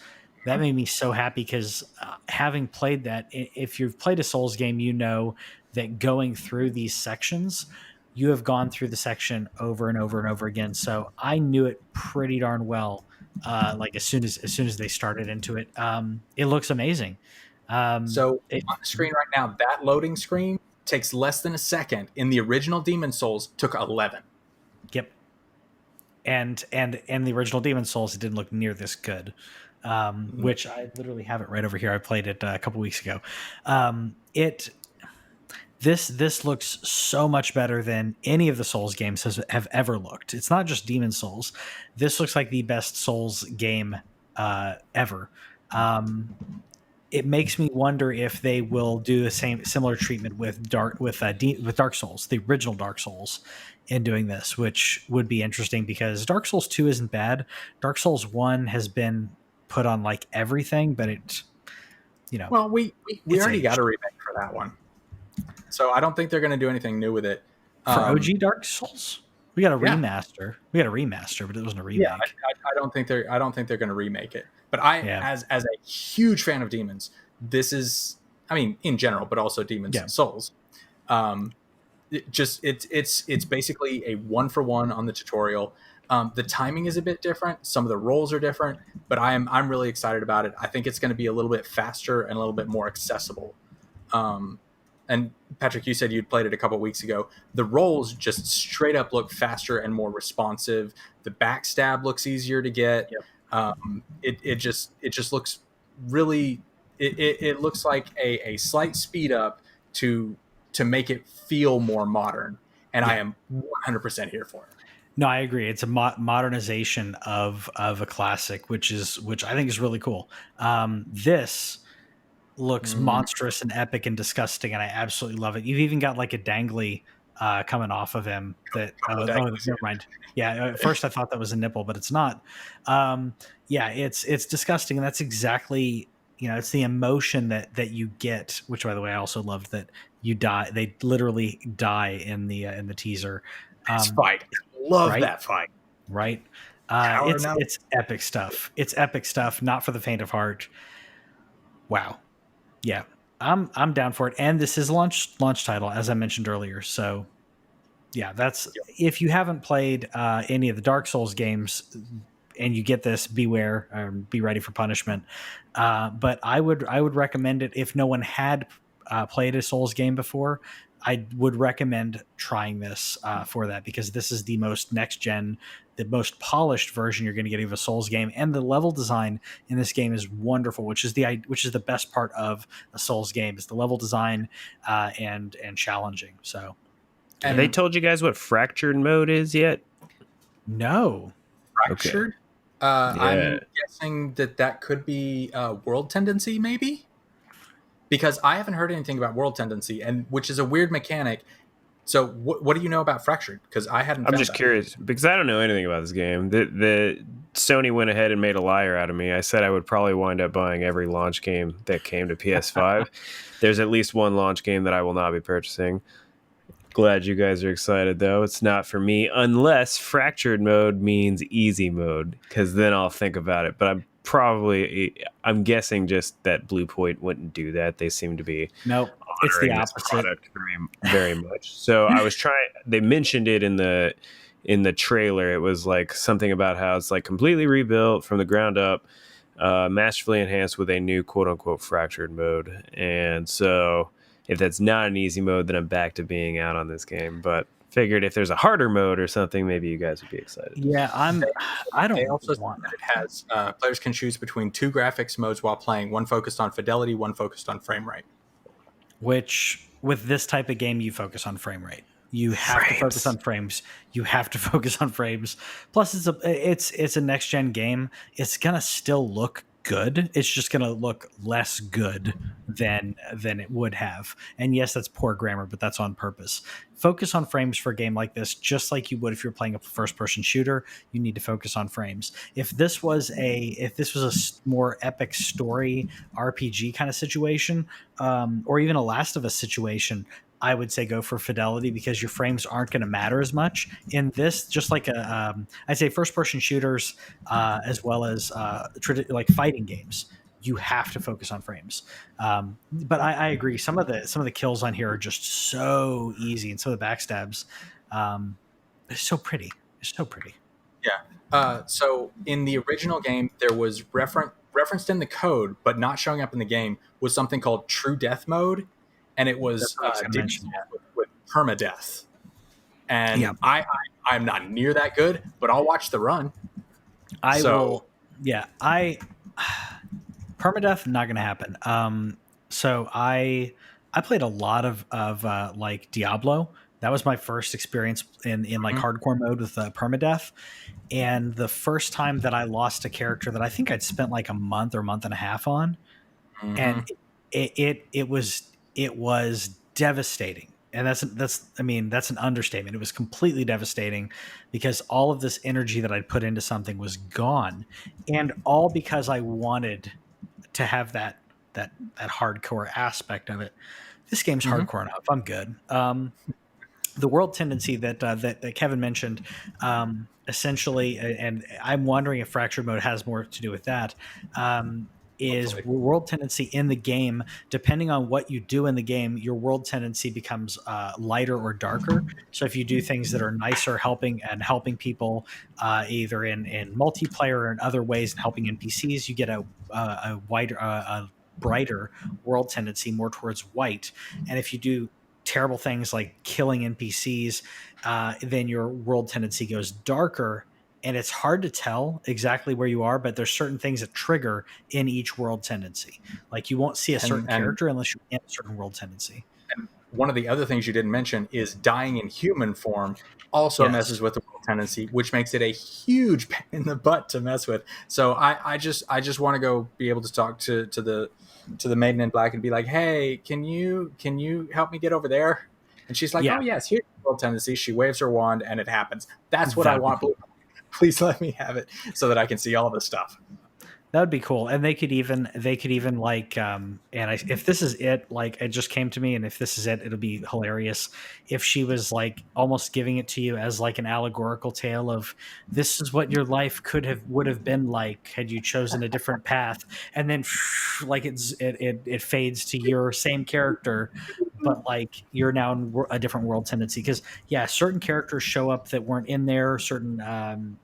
That made me so happy because having played that, if you've played a Souls game, you know that going through these sections, you have gone through the section over and over and over again. So I knew it pretty darn well. Like as soon as they started into it, it looks amazing. So on the screen right now, that loading screen takes less than a second. In the original Demon Souls, took 11. Yep. And the original Demon Souls, it didn't look near this good. Which I literally have it right over here. I played it a couple weeks ago. This looks so much better than any of the Souls games have ever looked. It's not just Demon Souls. This looks like the best Souls game ever. It makes me wonder if they will do the similar treatment with Dark Souls, the original Dark Souls, in doing this, which would be interesting because Dark Souls 2 isn't bad. Dark Souls 1 has been put on like everything, but well, we already got a remake for that one. So I don't think they're going to do anything new with it. For OG Dark Souls? We got a Yeah. remaster. We got a remaster, but it wasn't a remake. Yeah, I don't think they're going to remake it. But Yeah. as a huge fan of Demons, this is, I mean, in general, but also Demons Yeah. Souls. It's basically a 1-for-1 on the tutorial. The timing is a bit different. Some of the roles are different, but I'm really excited about it. I think it's going to be a little bit faster and a little bit more accessible. And Patrick, you said you'd played it a couple weeks ago. The rolls just straight up look faster and more responsive. The backstab looks easier to get. Yep. It just looks really. It looks like a slight speed up to make it feel more modern, and I am 100% here for it. No, I agree. It's a modernization of a classic, which I think is really cool. This looks monstrous and epic and disgusting, and I absolutely love it. You've even got like a dangly coming off of him. That never mind. Yeah, at first I thought that was a nipple, but it's not. Yeah, it's disgusting, and that's exactly, it's the emotion that you get. Which, by the way, I also loved that you die. They literally die in the teaser. This fight, love right? that fight. Right. It's epic stuff. It's epic stuff. Not for the faint of heart. Wow. Yeah, I'm down for it, and this is launch title, as I mentioned earlier. So, yeah, that's if you haven't played any of the Dark Souls games, and you get this, beware, or be ready for punishment. But I would recommend it if no one had played a Souls game before. I would recommend trying this for that, because this is the most next gen, the most polished version you're going to get of a Souls game, and the level design in this game is wonderful, which is the best part of a Souls game, is the level design and challenging. So, have they told you guys what fractured mode is yet? No. Fractured. Okay. I'm guessing that could be world tendency, maybe. Because I haven't heard anything about world tendency, and which is a weird mechanic. So what do you know about Fractured? Because I hadn't. I'm just curious, because I don't know anything about this game. The Sony went ahead and made a liar out of me. I said I would probably wind up buying every launch game that came to PS5. There's at least one launch game that I will not be purchasing. Glad you guys are excited, though. It's not for me, unless Fractured mode means easy mode, because then I'll think about it. But I'm guessing just that Blue Point wouldn't do that. They seem to be it's the opposite product very, very much. So I was trying. They mentioned it in the trailer. It was like something about how it's like completely rebuilt from the ground up, masterfully enhanced with a new quote unquote fractured mode. And so if that's not an easy mode, then I'm back to being out on this game. But figured if there's a harder mode or something, maybe you guys would be excited. Yeah, I don't. They also want that it has players can choose between 2 graphics modes while playing, one focused on fidelity, one focused on frame rate. Which, with this type of game, you focus on frame rate. You have to focus on frames. You have to focus on frames. Plus, it's a next gen game. It's gonna still look good. It's just gonna look less good than it would have. And yes, that's poor grammar, but that's on purpose. Focus on frames for a game like this, just like you would if you're playing a first person shooter. You need to focus on frames. If this was a more epic story RPG kind of situation, or even a Last of Us situation, I would say go for fidelity, because your frames aren't going to matter as much in this. Just like I'd say first-person shooters, as well as like fighting games, you have to focus on frames. But I agree. Some of the kills on here are just so easy, and some of the backstabs, it's so pretty. It's so pretty. Yeah. So in the original game, there was referenced in the code, but not showing up in the game, was something called True Death Mode. And it was with permadeath. And I'm not near that good, but I'll watch the run. Permadeath, not going to happen. So I played a lot of like Diablo. That was my first experience in like hardcore mode with permadeath. And the first time that I lost a character that I think I'd spent like a month or month and a half on, and it was devastating. And that's an understatement. It was completely devastating, because all of this energy that I'd put into something was gone, and all because I wanted to have that hardcore aspect of it. This game's hardcore enough. I'm good. the world tendency that Kevin mentioned, essentially, and I'm wondering if fractured mode has more to do with that. Is Hopefully. world tendency in the game, depending on what you do in the game, your world tendency becomes lighter or darker. So if you do things that are nicer, helping people, either in multiplayer or in other ways, and helping NPCs, you get a wider, a brighter world tendency, more towards white. And if you do terrible things like killing NPCs, then your world tendency goes darker. And it's hard to tell exactly where you are, but there's certain things that trigger in each world tendency. Like you won't see a certain character unless you're in a certain world tendency. And one of the other things you didn't mention is dying in human form also messes with the world tendency, which makes it a huge pain in the butt to mess with. So I just want to go be able to talk to the maiden in black and be like, hey, can you help me get over there? And she's like, oh yes, here's the world tendency. She waves her wand and it happens. That's what I want. Cool. Please let me have it so that I can see all this stuff. That would be cool. And they could even like, if this is it, like it just came to me, and if this is it, it'll be hilarious. If she was like almost giving it to you as like an allegorical tale of this is what your life would have been like had you chosen a different path, and then like it fades to your same character, but like you're now in a different world tendency. Because certain characters show up that weren't in there. Certain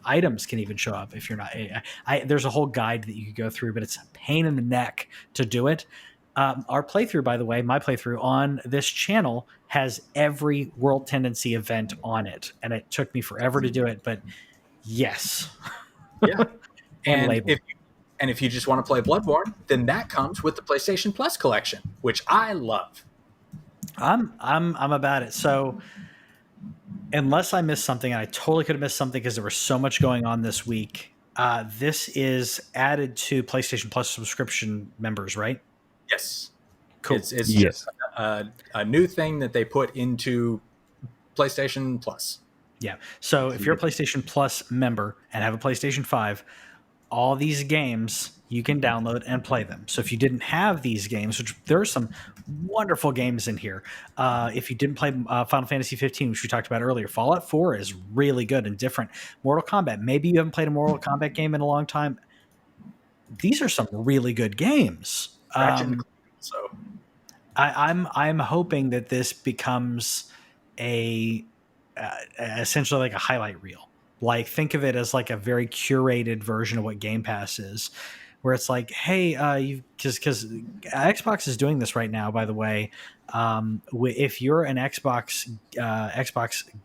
items can even show up if you're not. There's a whole guide that you could go through, but it's a pain in the neck to do it. Our playthrough, by the way, my playthrough on this channel has every world tendency event on it, and it took me forever to do it. But yes, yeah, and if you just want to play Bloodborne, then that comes with the PlayStation Plus collection, which I love. I'm about it. So unless I missed something, and I totally could have missed something because there was so much going on this week. This is added to PlayStation Plus subscription members, right? Yes. Cool. It's just a new thing that they put into PlayStation Plus. Yeah. So if you're a PlayStation Plus member and have a PlayStation 5, all these games you can download and play them. So if you didn't have these games, which there are some wonderful games in here. If you didn't play Final Fantasy 15, which we talked about earlier, Fallout 4 is really good and different. Mortal Kombat, maybe you haven't played a Mortal Kombat game in a long time. These are some really good games. So I'm hoping that this becomes essentially like a highlight reel. Like think of it as like a very curated version of what Game Pass is, where it's like, hey, because Xbox is doing this right now, by the way. If you're an Xbox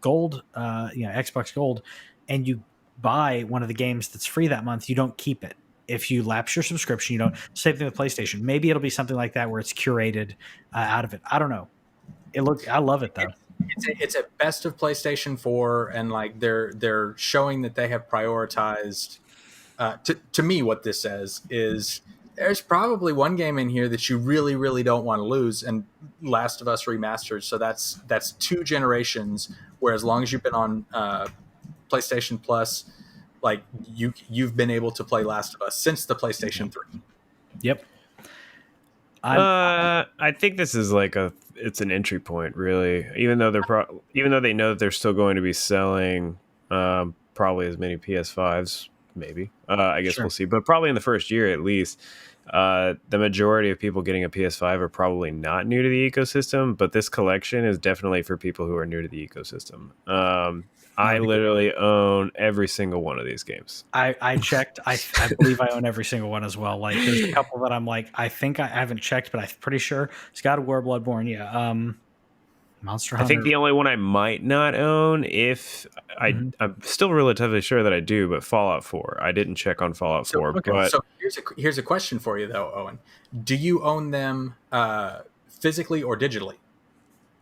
Gold, Xbox Gold, and you buy one of the games that's free that month, you don't keep it. If you lapse your subscription, you don't. Same thing with PlayStation. Maybe it'll be something like that where it's curated out of it. I don't know. I love it though. It's a best of PlayStation 4, and like they're showing that they have prioritized. To me, what this says is there's probably one game in here that you really, really don't want to lose, and Last of Us Remastered. So that's 2 generations. Where as long as you've been on PlayStation Plus, like you've been able to play Last of Us since the PlayStation 3. Yep. I think this is like it's an entry point, really. Even though they know that they're still going to be selling probably as many PS5s, maybe. I guess we'll see. But probably in the first year at least, the majority of people getting a PS5 are probably not new to the ecosystem. But this collection is definitely for people who are new to the ecosystem. I literally own every single one of these games. I checked. I believe I own every single one as well. Like there's a couple that I'm like, I think I haven't checked, but I'm pretty sure it's God of War, Bloodborne. Yeah. Monster Hunter. I think the only one I might not own, I'm still relatively sure that I do, but Fallout 4. I didn't check on Fallout 4. Okay. But so here's a question for you though, Owen. Do you own them physically or digitally?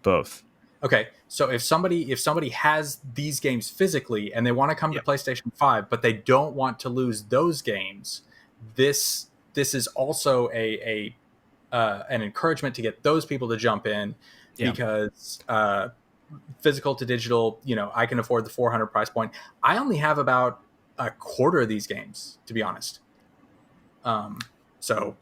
Both. Okay, so if somebody has these games physically and they want to come to PlayStation 5, but they don't want to lose those games, this is also an encouragement to get those people to jump in because physical to digital, I can afford the $400 price point. I only have about a quarter of these games, to be honest. So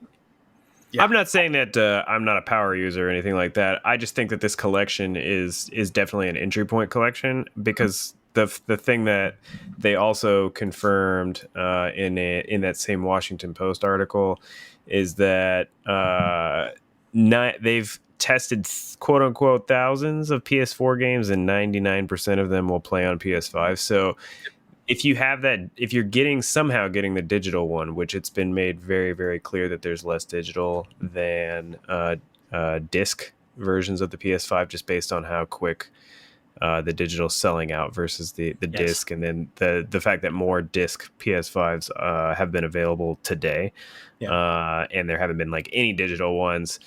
Yeah. I'm not saying that I'm not a power user or anything like that. I just think that this collection is definitely an entry point collection, because the thing that they also confirmed in that same Washington Post article is that they've tested quote unquote thousands of PS4 games, and 99% of them will play on PS5. So if you have that, if you're somehow getting the digital one, which it's been made very, very clear that there's less digital than disc versions of the PS5, just based on how quick the digital selling out versus the Yes. disc, and then the fact that more disc PS5s have been available today, and there haven't been like any digital ones.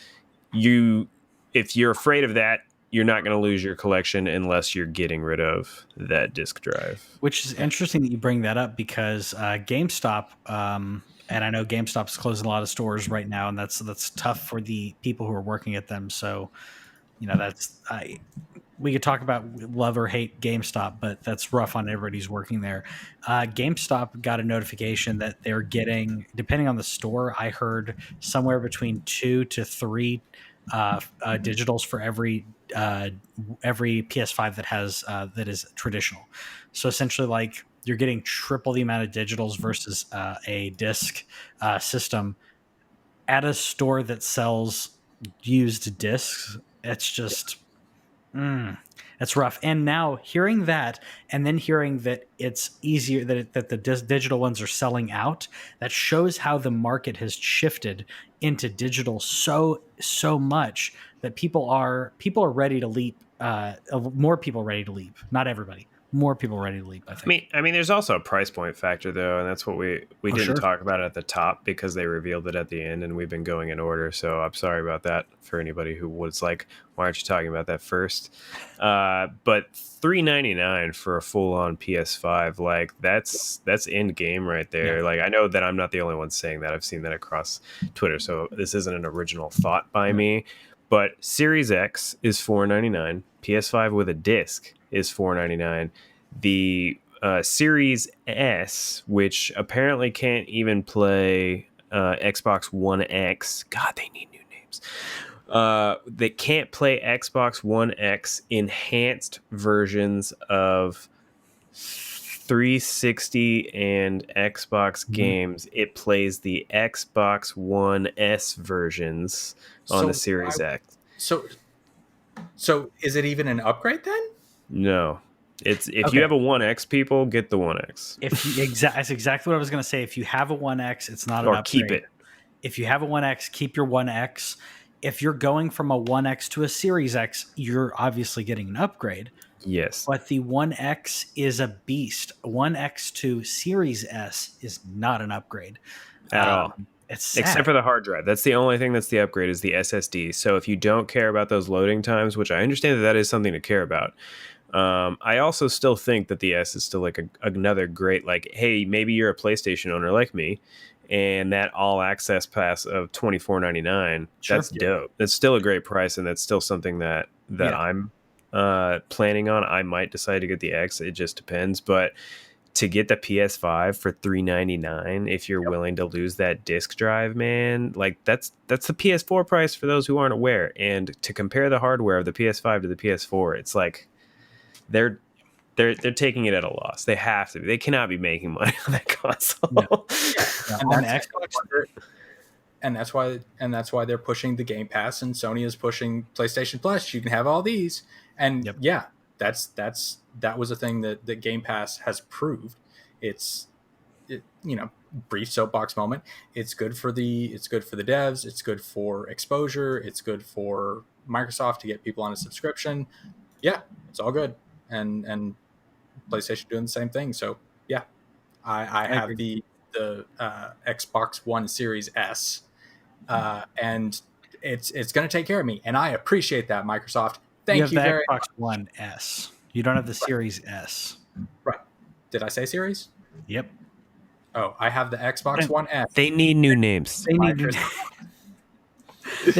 If you're afraid of that, you're not going to lose your collection unless you're getting rid of that disk drive. Which is interesting that you bring that up, because GameStop, and I know GameStop's closing a lot of stores right now, and that's tough for the people who are working at them. So, we could talk about love or hate GameStop, but that's rough on everybody who's working there. GameStop got a notification that they're getting, depending on the store, I heard somewhere between 2 to 3 digitals for every PS5 that is traditional. So essentially, like, you're getting triple the amount of digitals versus a disc system at a store that sells used discs. It's just that's rough. And now hearing that, and then hearing that it's easier that the digital ones are selling out, that shows how the market has shifted into digital so much that people are ready to leap. More people ready to leap. Not everybody. More people ready to leap, I think. I mean, there's also a price point factor, though, and that's what we didn't talk about at the top, because they revealed it at the end, and we've been going in order. So I'm sorry about that for anybody who was like, "Why aren't you talking about that first?" But $399 for a full-on PS5, like that's end game right there. Yeah. Like, I know that I'm not the only one saying that. I've seen that across Twitter, so this isn't an original thought by me. But Series X is $499. PS5 with a disc is $499. The Series S, which apparently can't even play Xbox One X. God, they need new names. They can't play Xbox One X enhanced versions of 360 and Xbox games. It plays the Xbox One S versions on the Series X. So is it even an upgrade then? No. If you have a 1X, people get the 1X. That's exactly what I was going to say. If you have a 1X, it's not an upgrade. Or keep it. If you have a 1X, keep your 1X. If you're going from a 1X to a Series X, you're obviously getting an upgrade. Yes. But the 1X is a beast. 1X to Series S is not an upgrade. At all. It's sad. Except for the hard drive. That's the only thing that's the upgrade, is the SSD. So if you don't care about those loading times, which I understand that is something to care about, I also still think that the S is still like another great, like, hey, maybe you're a PlayStation owner like me, and that all access pass of $24.99, that's dope. That's still a great price, and that's still something that I'm planning on. I might decide to get the X. It just depends. But to get the PS5 for $399, if you're willing to lose that disc drive, man, like that's the PS4 price for those who aren't aware. And to compare the hardware of the PS5 to the PS4, it's like they're taking it at a loss. They have to. They cannot be making money on that console. No. And that's why they're pushing the Game Pass, and Sony is pushing PlayStation Plus. You can have all these, and that was a thing that Game Pass has proved. It's brief soapbox moment. It's good for the devs. It's good for exposure. It's good for Microsoft to get people on a subscription. Yeah, it's all good. And PlayStation doing the same thing. So yeah, I have the Xbox One Series S, and it's going to take care of me, and I appreciate that, Microsoft. Thank you very much. Xbox One S. You don't have the Series S. Right. Did I say Series? Yep. Oh, I have the Xbox One S. They need new names. They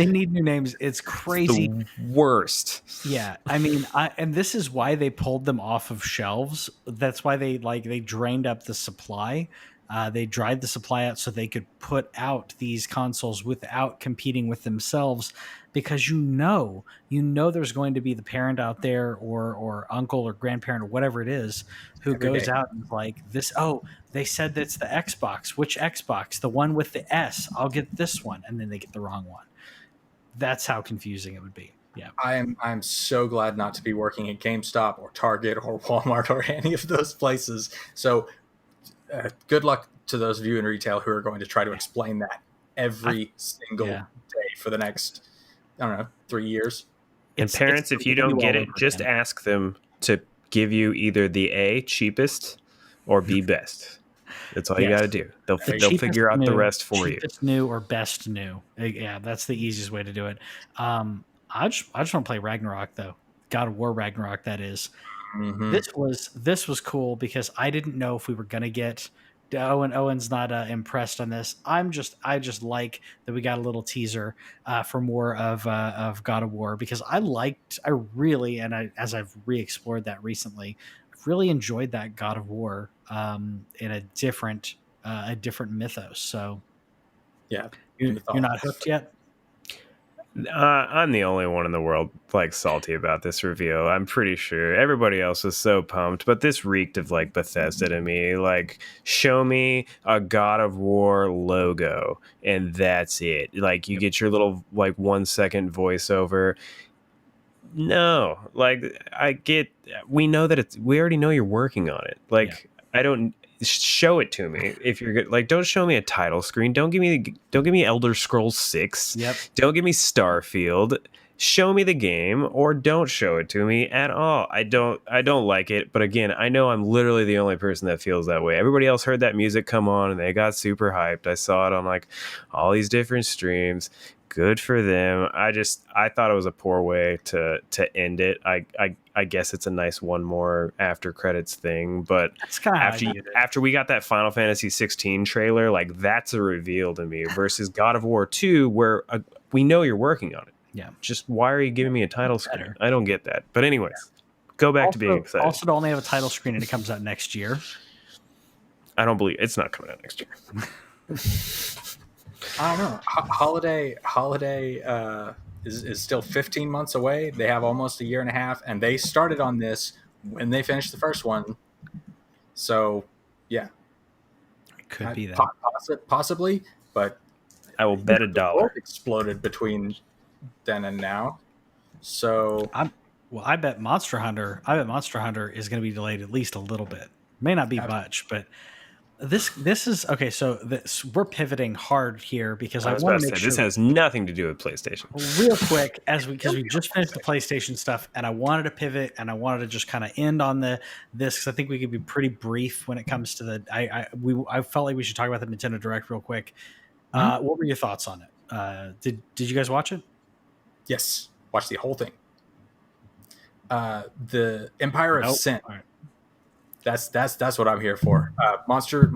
need new names. It's crazy. It's the worst. Yeah. I mean, and this is why they pulled them off of shelves. That's why they drained up the supply. They dried the supply out so they could put out these consoles without competing with themselves, because there's going to be the parent out there, or uncle or grandparent or whatever it is, who Every goes day. out and is like, this, oh, they said that's the Xbox. Which Xbox? The one with the S. I'll get this one. And then they get the wrong one. That's how confusing it would be. Yeah. I'm so glad not to be working at GameStop or Target or Walmart or any of those places. So good luck to those of you in retail who are going to try to explain that every single day for the next, I don't know, 3 years. And parents, if you don't get it, just ask them to give you either the A, cheapest, or B, best. That's all you got to do. They'll figure out the rest for you. Cheapest new or best new. Yeah, that's the easiest way to do it. I just want to play Ragnarok, though. God of War Ragnarok, that is. Mm-hmm. This was cool because I didn't know if we were gonna get. Owen's not impressed on this. I just like that we got a little teaser for more of God of War, because as I've re-explored that recently, I've really enjoyed that God of War in a different mythos. So yeah, you're not hooked yet. I'm the only one in the world like salty about this reveal. I'm pretty sure everybody else was so pumped, but this reeked of like Bethesda to me. Like, show me a God of War logo and that's it. Like, you get your little like 1 second voiceover. No, like we know that we already know you're working on it. Like, I don't show it to me if you're good. Like, don't show me a title screen. Don't give me Elder Scrolls 6. Yep. Don't give me Starfield. Show me the game, or don't show it to me at all. I don't like it. But again, I know I'm literally the only person that feels that way. Everybody else heard that music come on and they got super hyped. I saw it on like all these different streams. Good for them. I thought it was a poor way to end it. I guess it's a nice one more after credits thing, but that's kind of after we got that Final Fantasy 16 trailer, like, that's a reveal to me, versus God of War 2, where we know you're working on it. Yeah. Just why are you giving me a title screen? I don't get that. But anyways, go back to being excited. Also, to only have a title screen and it comes out next year. I don't believe it's not coming out next year. I don't know. Holiday is still 15 months away. They have almost a year and a half, and they started on this when they finished the first one. So, yeah, it could be that possibly, but I will bet $1 exploded between then and now. So, I bet Monster Hunter is going to be delayed at least a little bit. May not be much, but. This is okay. So we're pivoting hard here because I want to make sure this has nothing to do with PlayStation. Real quick, because we just finished the PlayStation stuff, and I wanted to pivot, and I wanted to just kind of end on this because I think we could be pretty brief when it comes to the. I felt like we should talk about the Nintendo Direct real quick. What were your thoughts on it? Did you guys watch it? Yes, watch the whole thing. The Empire of Sin. Right. That's what I'm here for. Monster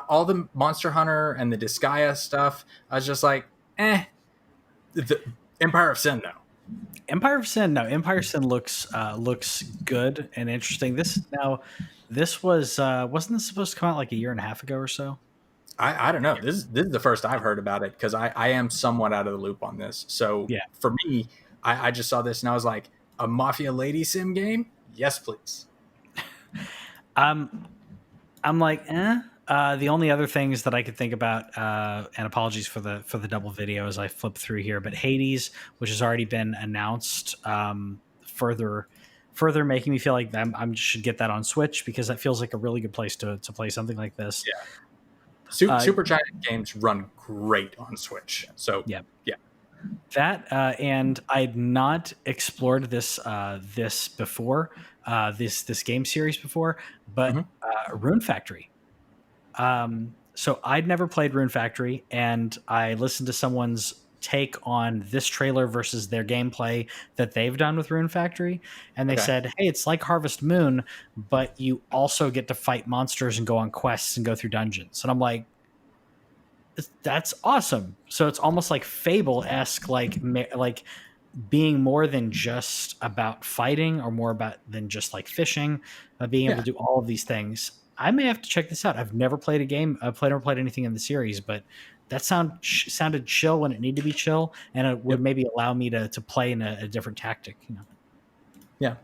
all the Monster Hunter and the Disgaea stuff. I was just like, The Empire of Sin, no. Empire of Sin looks good and interesting. This was wasn't this supposed to come out like a year and a half ago or so? I don't know. This is the first I've heard about it, because I am somewhat out of the loop on this. So for me, I just saw this and I was like, a Mafia Lady Sim game? Yes, please. I'm like, the only other things that I could think about, and apologies for the double video as I flip through here, but Hades, which has already been announced, further making me feel like I should get that on Switch, because that feels like a really good place to play something like this. Yeah, Supergiant games run great on Switch. So yeah. That and I'd not explored this before, this game series before, but Rune Factory. So I'd never played Rune Factory, and I listened to someone's take on this trailer versus their gameplay that they've done with Rune Factory, and they said, hey, it's like Harvest Moon, but you also get to fight monsters and go on quests and go through dungeons. And I'm like, that's awesome. So it's almost like Fable-esque, like being more than just about fighting, or more about than just like fishing, being able to do all of these things. I may have to check this out. I've never played a game. I've never played anything in the series, but that sounded chill when it needed to be chill, and it would Yep. maybe allow me to play in a different tactic. Yeah.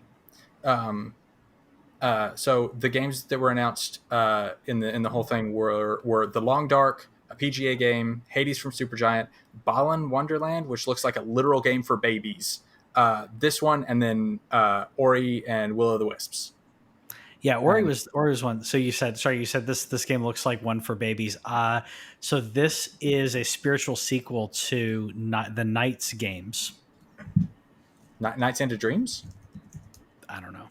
So the games that were announced in the whole thing were The Long Dark, a PGA game, Hades from Supergiant, Balan Wonderland, which looks like a literal game for babies. This one, and then Ori and Will of the Wisps. Yeah, Ori was one. So you said this game looks like one for babies. So this is a spiritual sequel to the Knights games. Nights into Dreams. I don't know.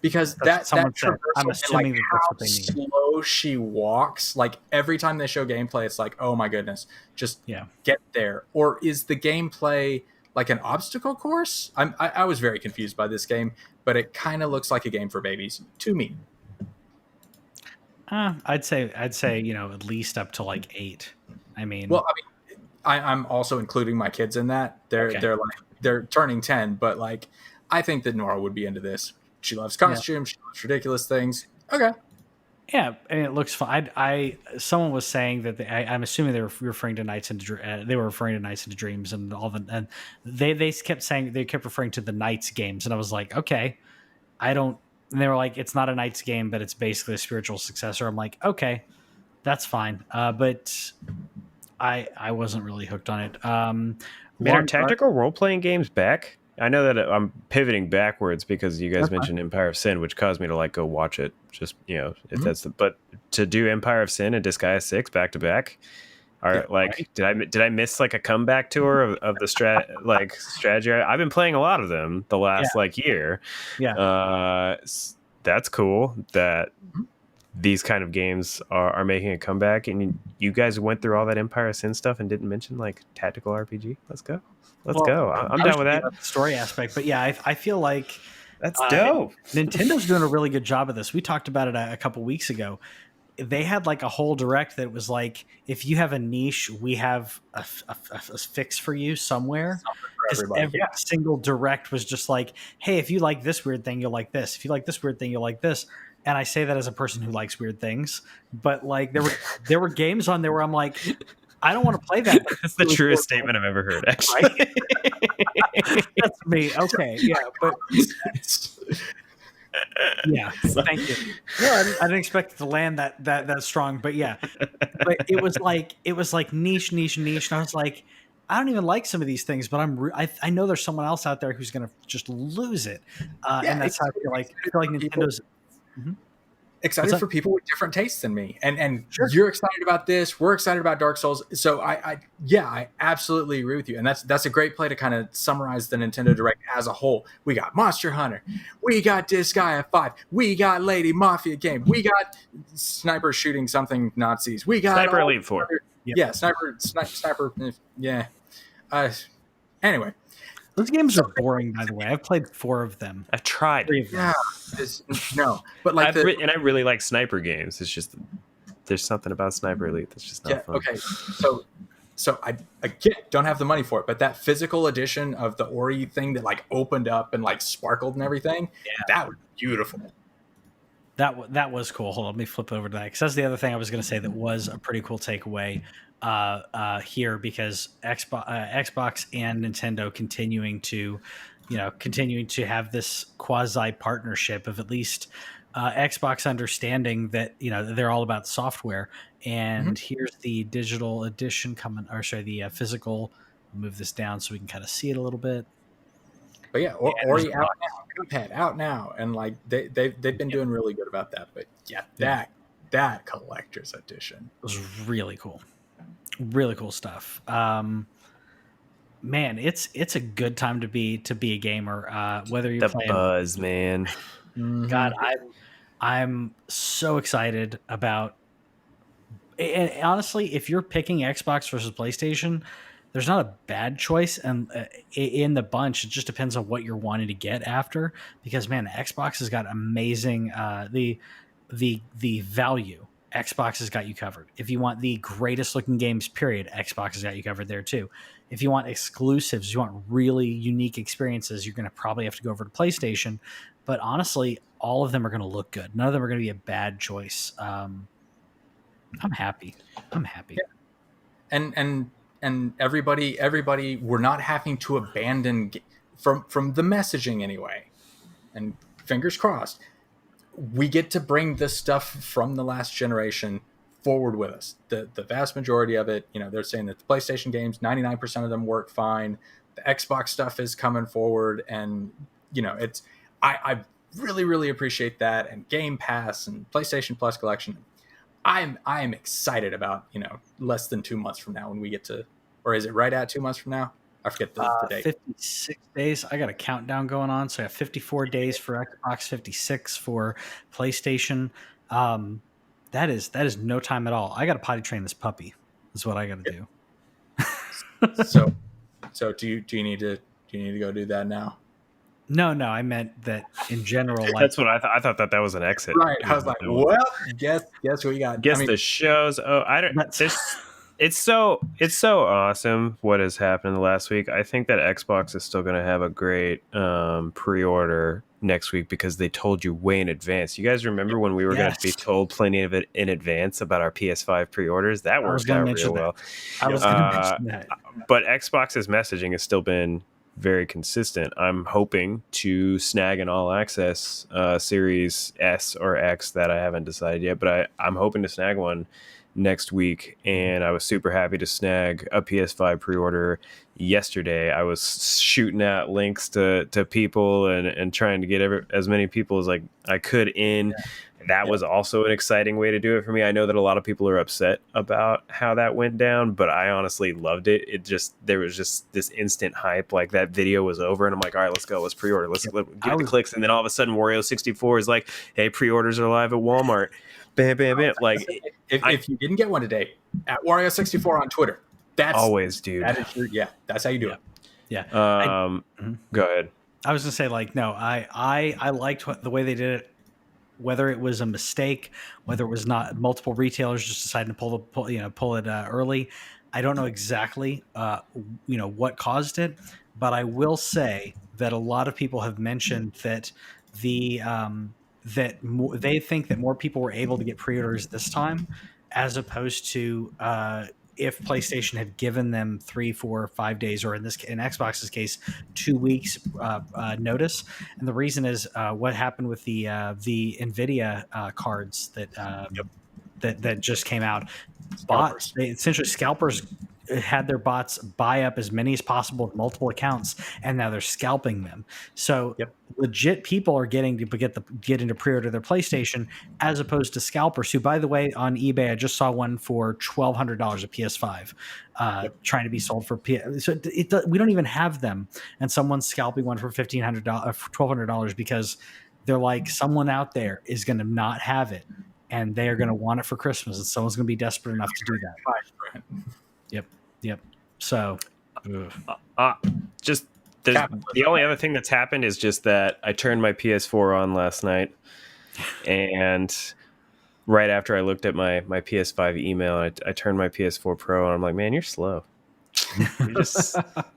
Because That's that traversal, I'm assuming and, like, that's what they how mean. slow she walks, like every time they show gameplay, it's like, oh my goodness, just get there. Or is the gameplay like an obstacle course? I was very confused by this game, but it kind of looks like a game for babies to me. I'd say at least up to like 8. I mean, well, I'm also including my kids in that. They're turning 10, but like I think that Nora would be into this. She loves costumes. She loves ridiculous things. Okay. Yeah, I mean, it looks fun. Someone was saying that I'm assuming they were referring to they were referring to Nights into Dreams and and they kept referring to the Knights games, and I was like, okay, and they were like, it's not a Knights game, but it's basically a spiritual successor. I'm like, okay, that's fine. But I wasn't really hooked on it. Are tactical role-playing games back? I know that I'm pivoting backwards because you guys mentioned Empire of Sin, which caused me to like go watch it. Just if that's but to do Empire of Sin and Disgaea 6 back to back, did I miss like a comeback tour of the strategy? I've been playing a lot of them the last year. Yeah, that's cool that these kind of games are making a comeback, and you guys went through all that Empire of Sin stuff and didn't mention like tactical RPG. Let's go. I'm down with that. The story aspect, but yeah, I feel like that's dope. Nintendo's doing a really good job of this. We talked about it a couple weeks ago. They had like a whole direct that was like, if you have a niche, we have a fix for you somewhere. Every single direct was just like, hey, if you like this weird thing, you'll like this. If you like this weird thing, you'll like this. And I say that as a person who likes weird things, but like there were games on there where I'm like, I don't want to play that. That's the truest statement I've ever heard, actually. Right? That's me. Okay. Yeah. But yeah. Thank you. Well, I didn't expect it to land that strong, but yeah. But it was like niche. And I was like, I don't even like some of these things, but I know there's someone else out there who's going to just lose it. And that's how I feel like Nintendo's. Excited for people with different tastes than me, and you're excited about this. We're excited about Dark Souls. So I absolutely agree with you, and that's a great play to kind of summarize the Nintendo Direct as a whole. We got Monster Hunter, we got Disgaea 5, we got Lady Mafia game, we got Sniper shooting something Nazis, we got Sniper Elite 4. Sniper. Yeah. Anyway. Those games are boring, by the way. I've played 4 of them. I've tried. 3 of them. Yeah, but like, and I really like sniper games. It's just there's something about Sniper Elite that's just not fun. Okay, so I don't have the money for it, but that physical edition of the Ori thing that like opened up and like sparkled and everything, that was beautiful. That was cool. Hold on, let me flip over to that because that's the other thing I was going to say that was a pretty cool takeaway here, because Xbox and Nintendo continuing to have this quasi partnership of at least Xbox understanding that they're all about software. And here's the digital edition coming, or sorry, the physical. I'll move this down so we can kind of see it a little bit. But yeah, Ori out now, Cuphead out now, and like they've been doing really good about that. But that collector's edition was really cool. Really cool stuff. Man, it's a good time to be a gamer. Whether you're playing buzz, man. God, I'm so excited about. And honestly, if you're picking Xbox versus PlayStation, there's not a bad choice, and in the bunch, it just depends on what you're wanting to get after. Because man, Xbox has got amazing the value. Xbox has got you covered. If you want the greatest looking games, period, Xbox has got you covered there too. If you want exclusives, you want really unique experiences, you're going to probably have to go over to PlayStation. But honestly, all of them are going to look good. None of them are going to be a bad choice. I'm happy. I'm happy. Yeah. And everybody, we're not having to abandon from the messaging anyway. And fingers crossed, we get to bring this stuff from the last generation forward with us. The vast majority of it, they're saying that the PlayStation games, 99% of them work fine. The Xbox stuff is coming forward, and it's I really, really appreciate that. And Game Pass and PlayStation Plus collection. I am excited about less than 2 months from now when we get to, or is it right at 2 months from now? I forget the date. 56 days. I got a countdown going on. So I have 54 days for Xbox, 56 for PlayStation. That is no time at all. I got to potty train this puppy. Is what I got to do. So do you need to go do that now? No, I meant that in general. Like, that's what I thought. I thought that was an exit. Right. I was like, well, guess what you got? Guess the shows. Oh, I don't. It's so awesome what has happened in the last week. I think that Xbox is still going to have a great pre-order next week because they told you way in advance. You guys remember when we were going to be told plenty of it in advance about our PS5 pre-orders? That worked out real well. I was going to mention that. But Xbox's messaging has still been very consistent. I'm hoping to snag an all access Series S or X that I haven't decided yet, but I'm hoping to snag one next week, and I was super happy to snag a PS5 pre-order yesterday. I was shooting out links to people and trying to get as many people as I could in. That was also an exciting way to do it for me. I know that a lot of people are upset about how that went down, but I honestly loved it. There was just this instant hype. Like, that video was over and I'm like, all right, let's go. Let's pre-order. Let's get the clicks. And then all of a sudden Wario64 is like, hey, pre-orders are live at Walmart. Bam, bam, bam. Like, if you didn't get one today, at Wario64 on Twitter, that's always, dude. That's how you do it. Yeah. Go ahead. I was gonna say, I liked the way they did it. Whether it was a mistake, whether it was not multiple retailers just deciding to pull it early, I don't know exactly what caused it, but I will say that a lot of people have mentioned that they think that more people were able to get pre-orders this time, as opposed to if PlayStation had given them 3, 4, 5 days, or in Xbox's case, 2 weeks notice. And the reason is what happened with the Nvidia cards that just came out. Bots, essentially scalpers had their bots buy up as many as possible with multiple accounts, and now they're scalping them. So legit people are getting to get into pre-order their PlayStation, as opposed to scalpers who, by the way, on eBay I just saw one for $1,200 a PS5 trying to be sold for so we don't even have them, and someone's scalping one for $1,500 $1,200 because they're like, someone out there is going to not have it and they are going to want it for Christmas, and someone's going to be desperate enough to do that. Yep. So, just the only other thing that's happened is just that I turned my PS4 on last night, and right after I looked at my PS5 email, I turned my PS4 Pro, and I'm like, man, you're slow.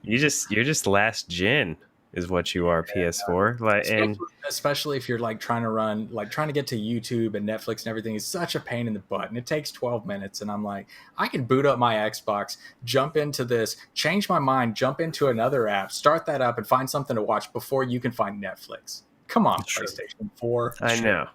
You're just last gen is what you are, PS4. And especially if you're trying to get to YouTube and Netflix and everything is such a pain in the butt, and it takes 12 minutes. And I'm like, I can boot up my Xbox, jump into this, change my mind, jump into another app, start that up, and find something to watch before you can find Netflix. Come on, PlayStation 4. I know.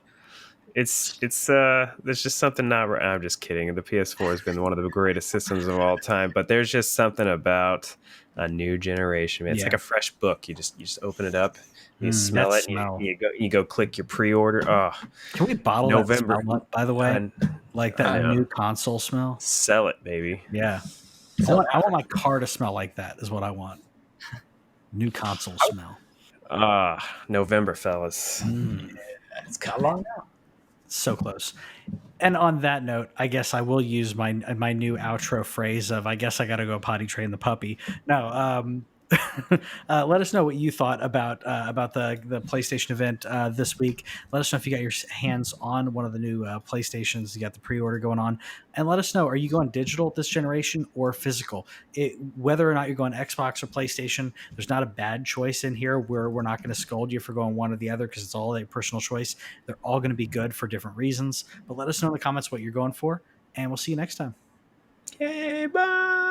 It's there's just something not right. I'm just kidding. The PS4 has been one of the greatest systems of all time, but there's just something about a new generation. Man. It's like a fresh book. You just open it up, you smell it, and you go click your pre-order. Oh, can we bottle November, that smell, by the way? Like that new console smell? Sell it, baby. Yeah. I want my car to smell like that is what I want. New console smell. November, fellas. It's got long now. So close. And on that note, I guess I will use my new outro phrase of, I guess I got to go potty train the puppy. No, Let us know what you thought about the PlayStation event this week. Let us know if you got your hands on one of the new PlayStations. You got the pre-order going on, and let us know: are you going digital this generation or physical? Whether or not you're going Xbox or PlayStation, there's not a bad choice in here. We're not going to scold you for going one or the other because it's all a personal choice. They're all going to be good for different reasons. But let us know in the comments what you're going for, and we'll see you next time. Okay, bye.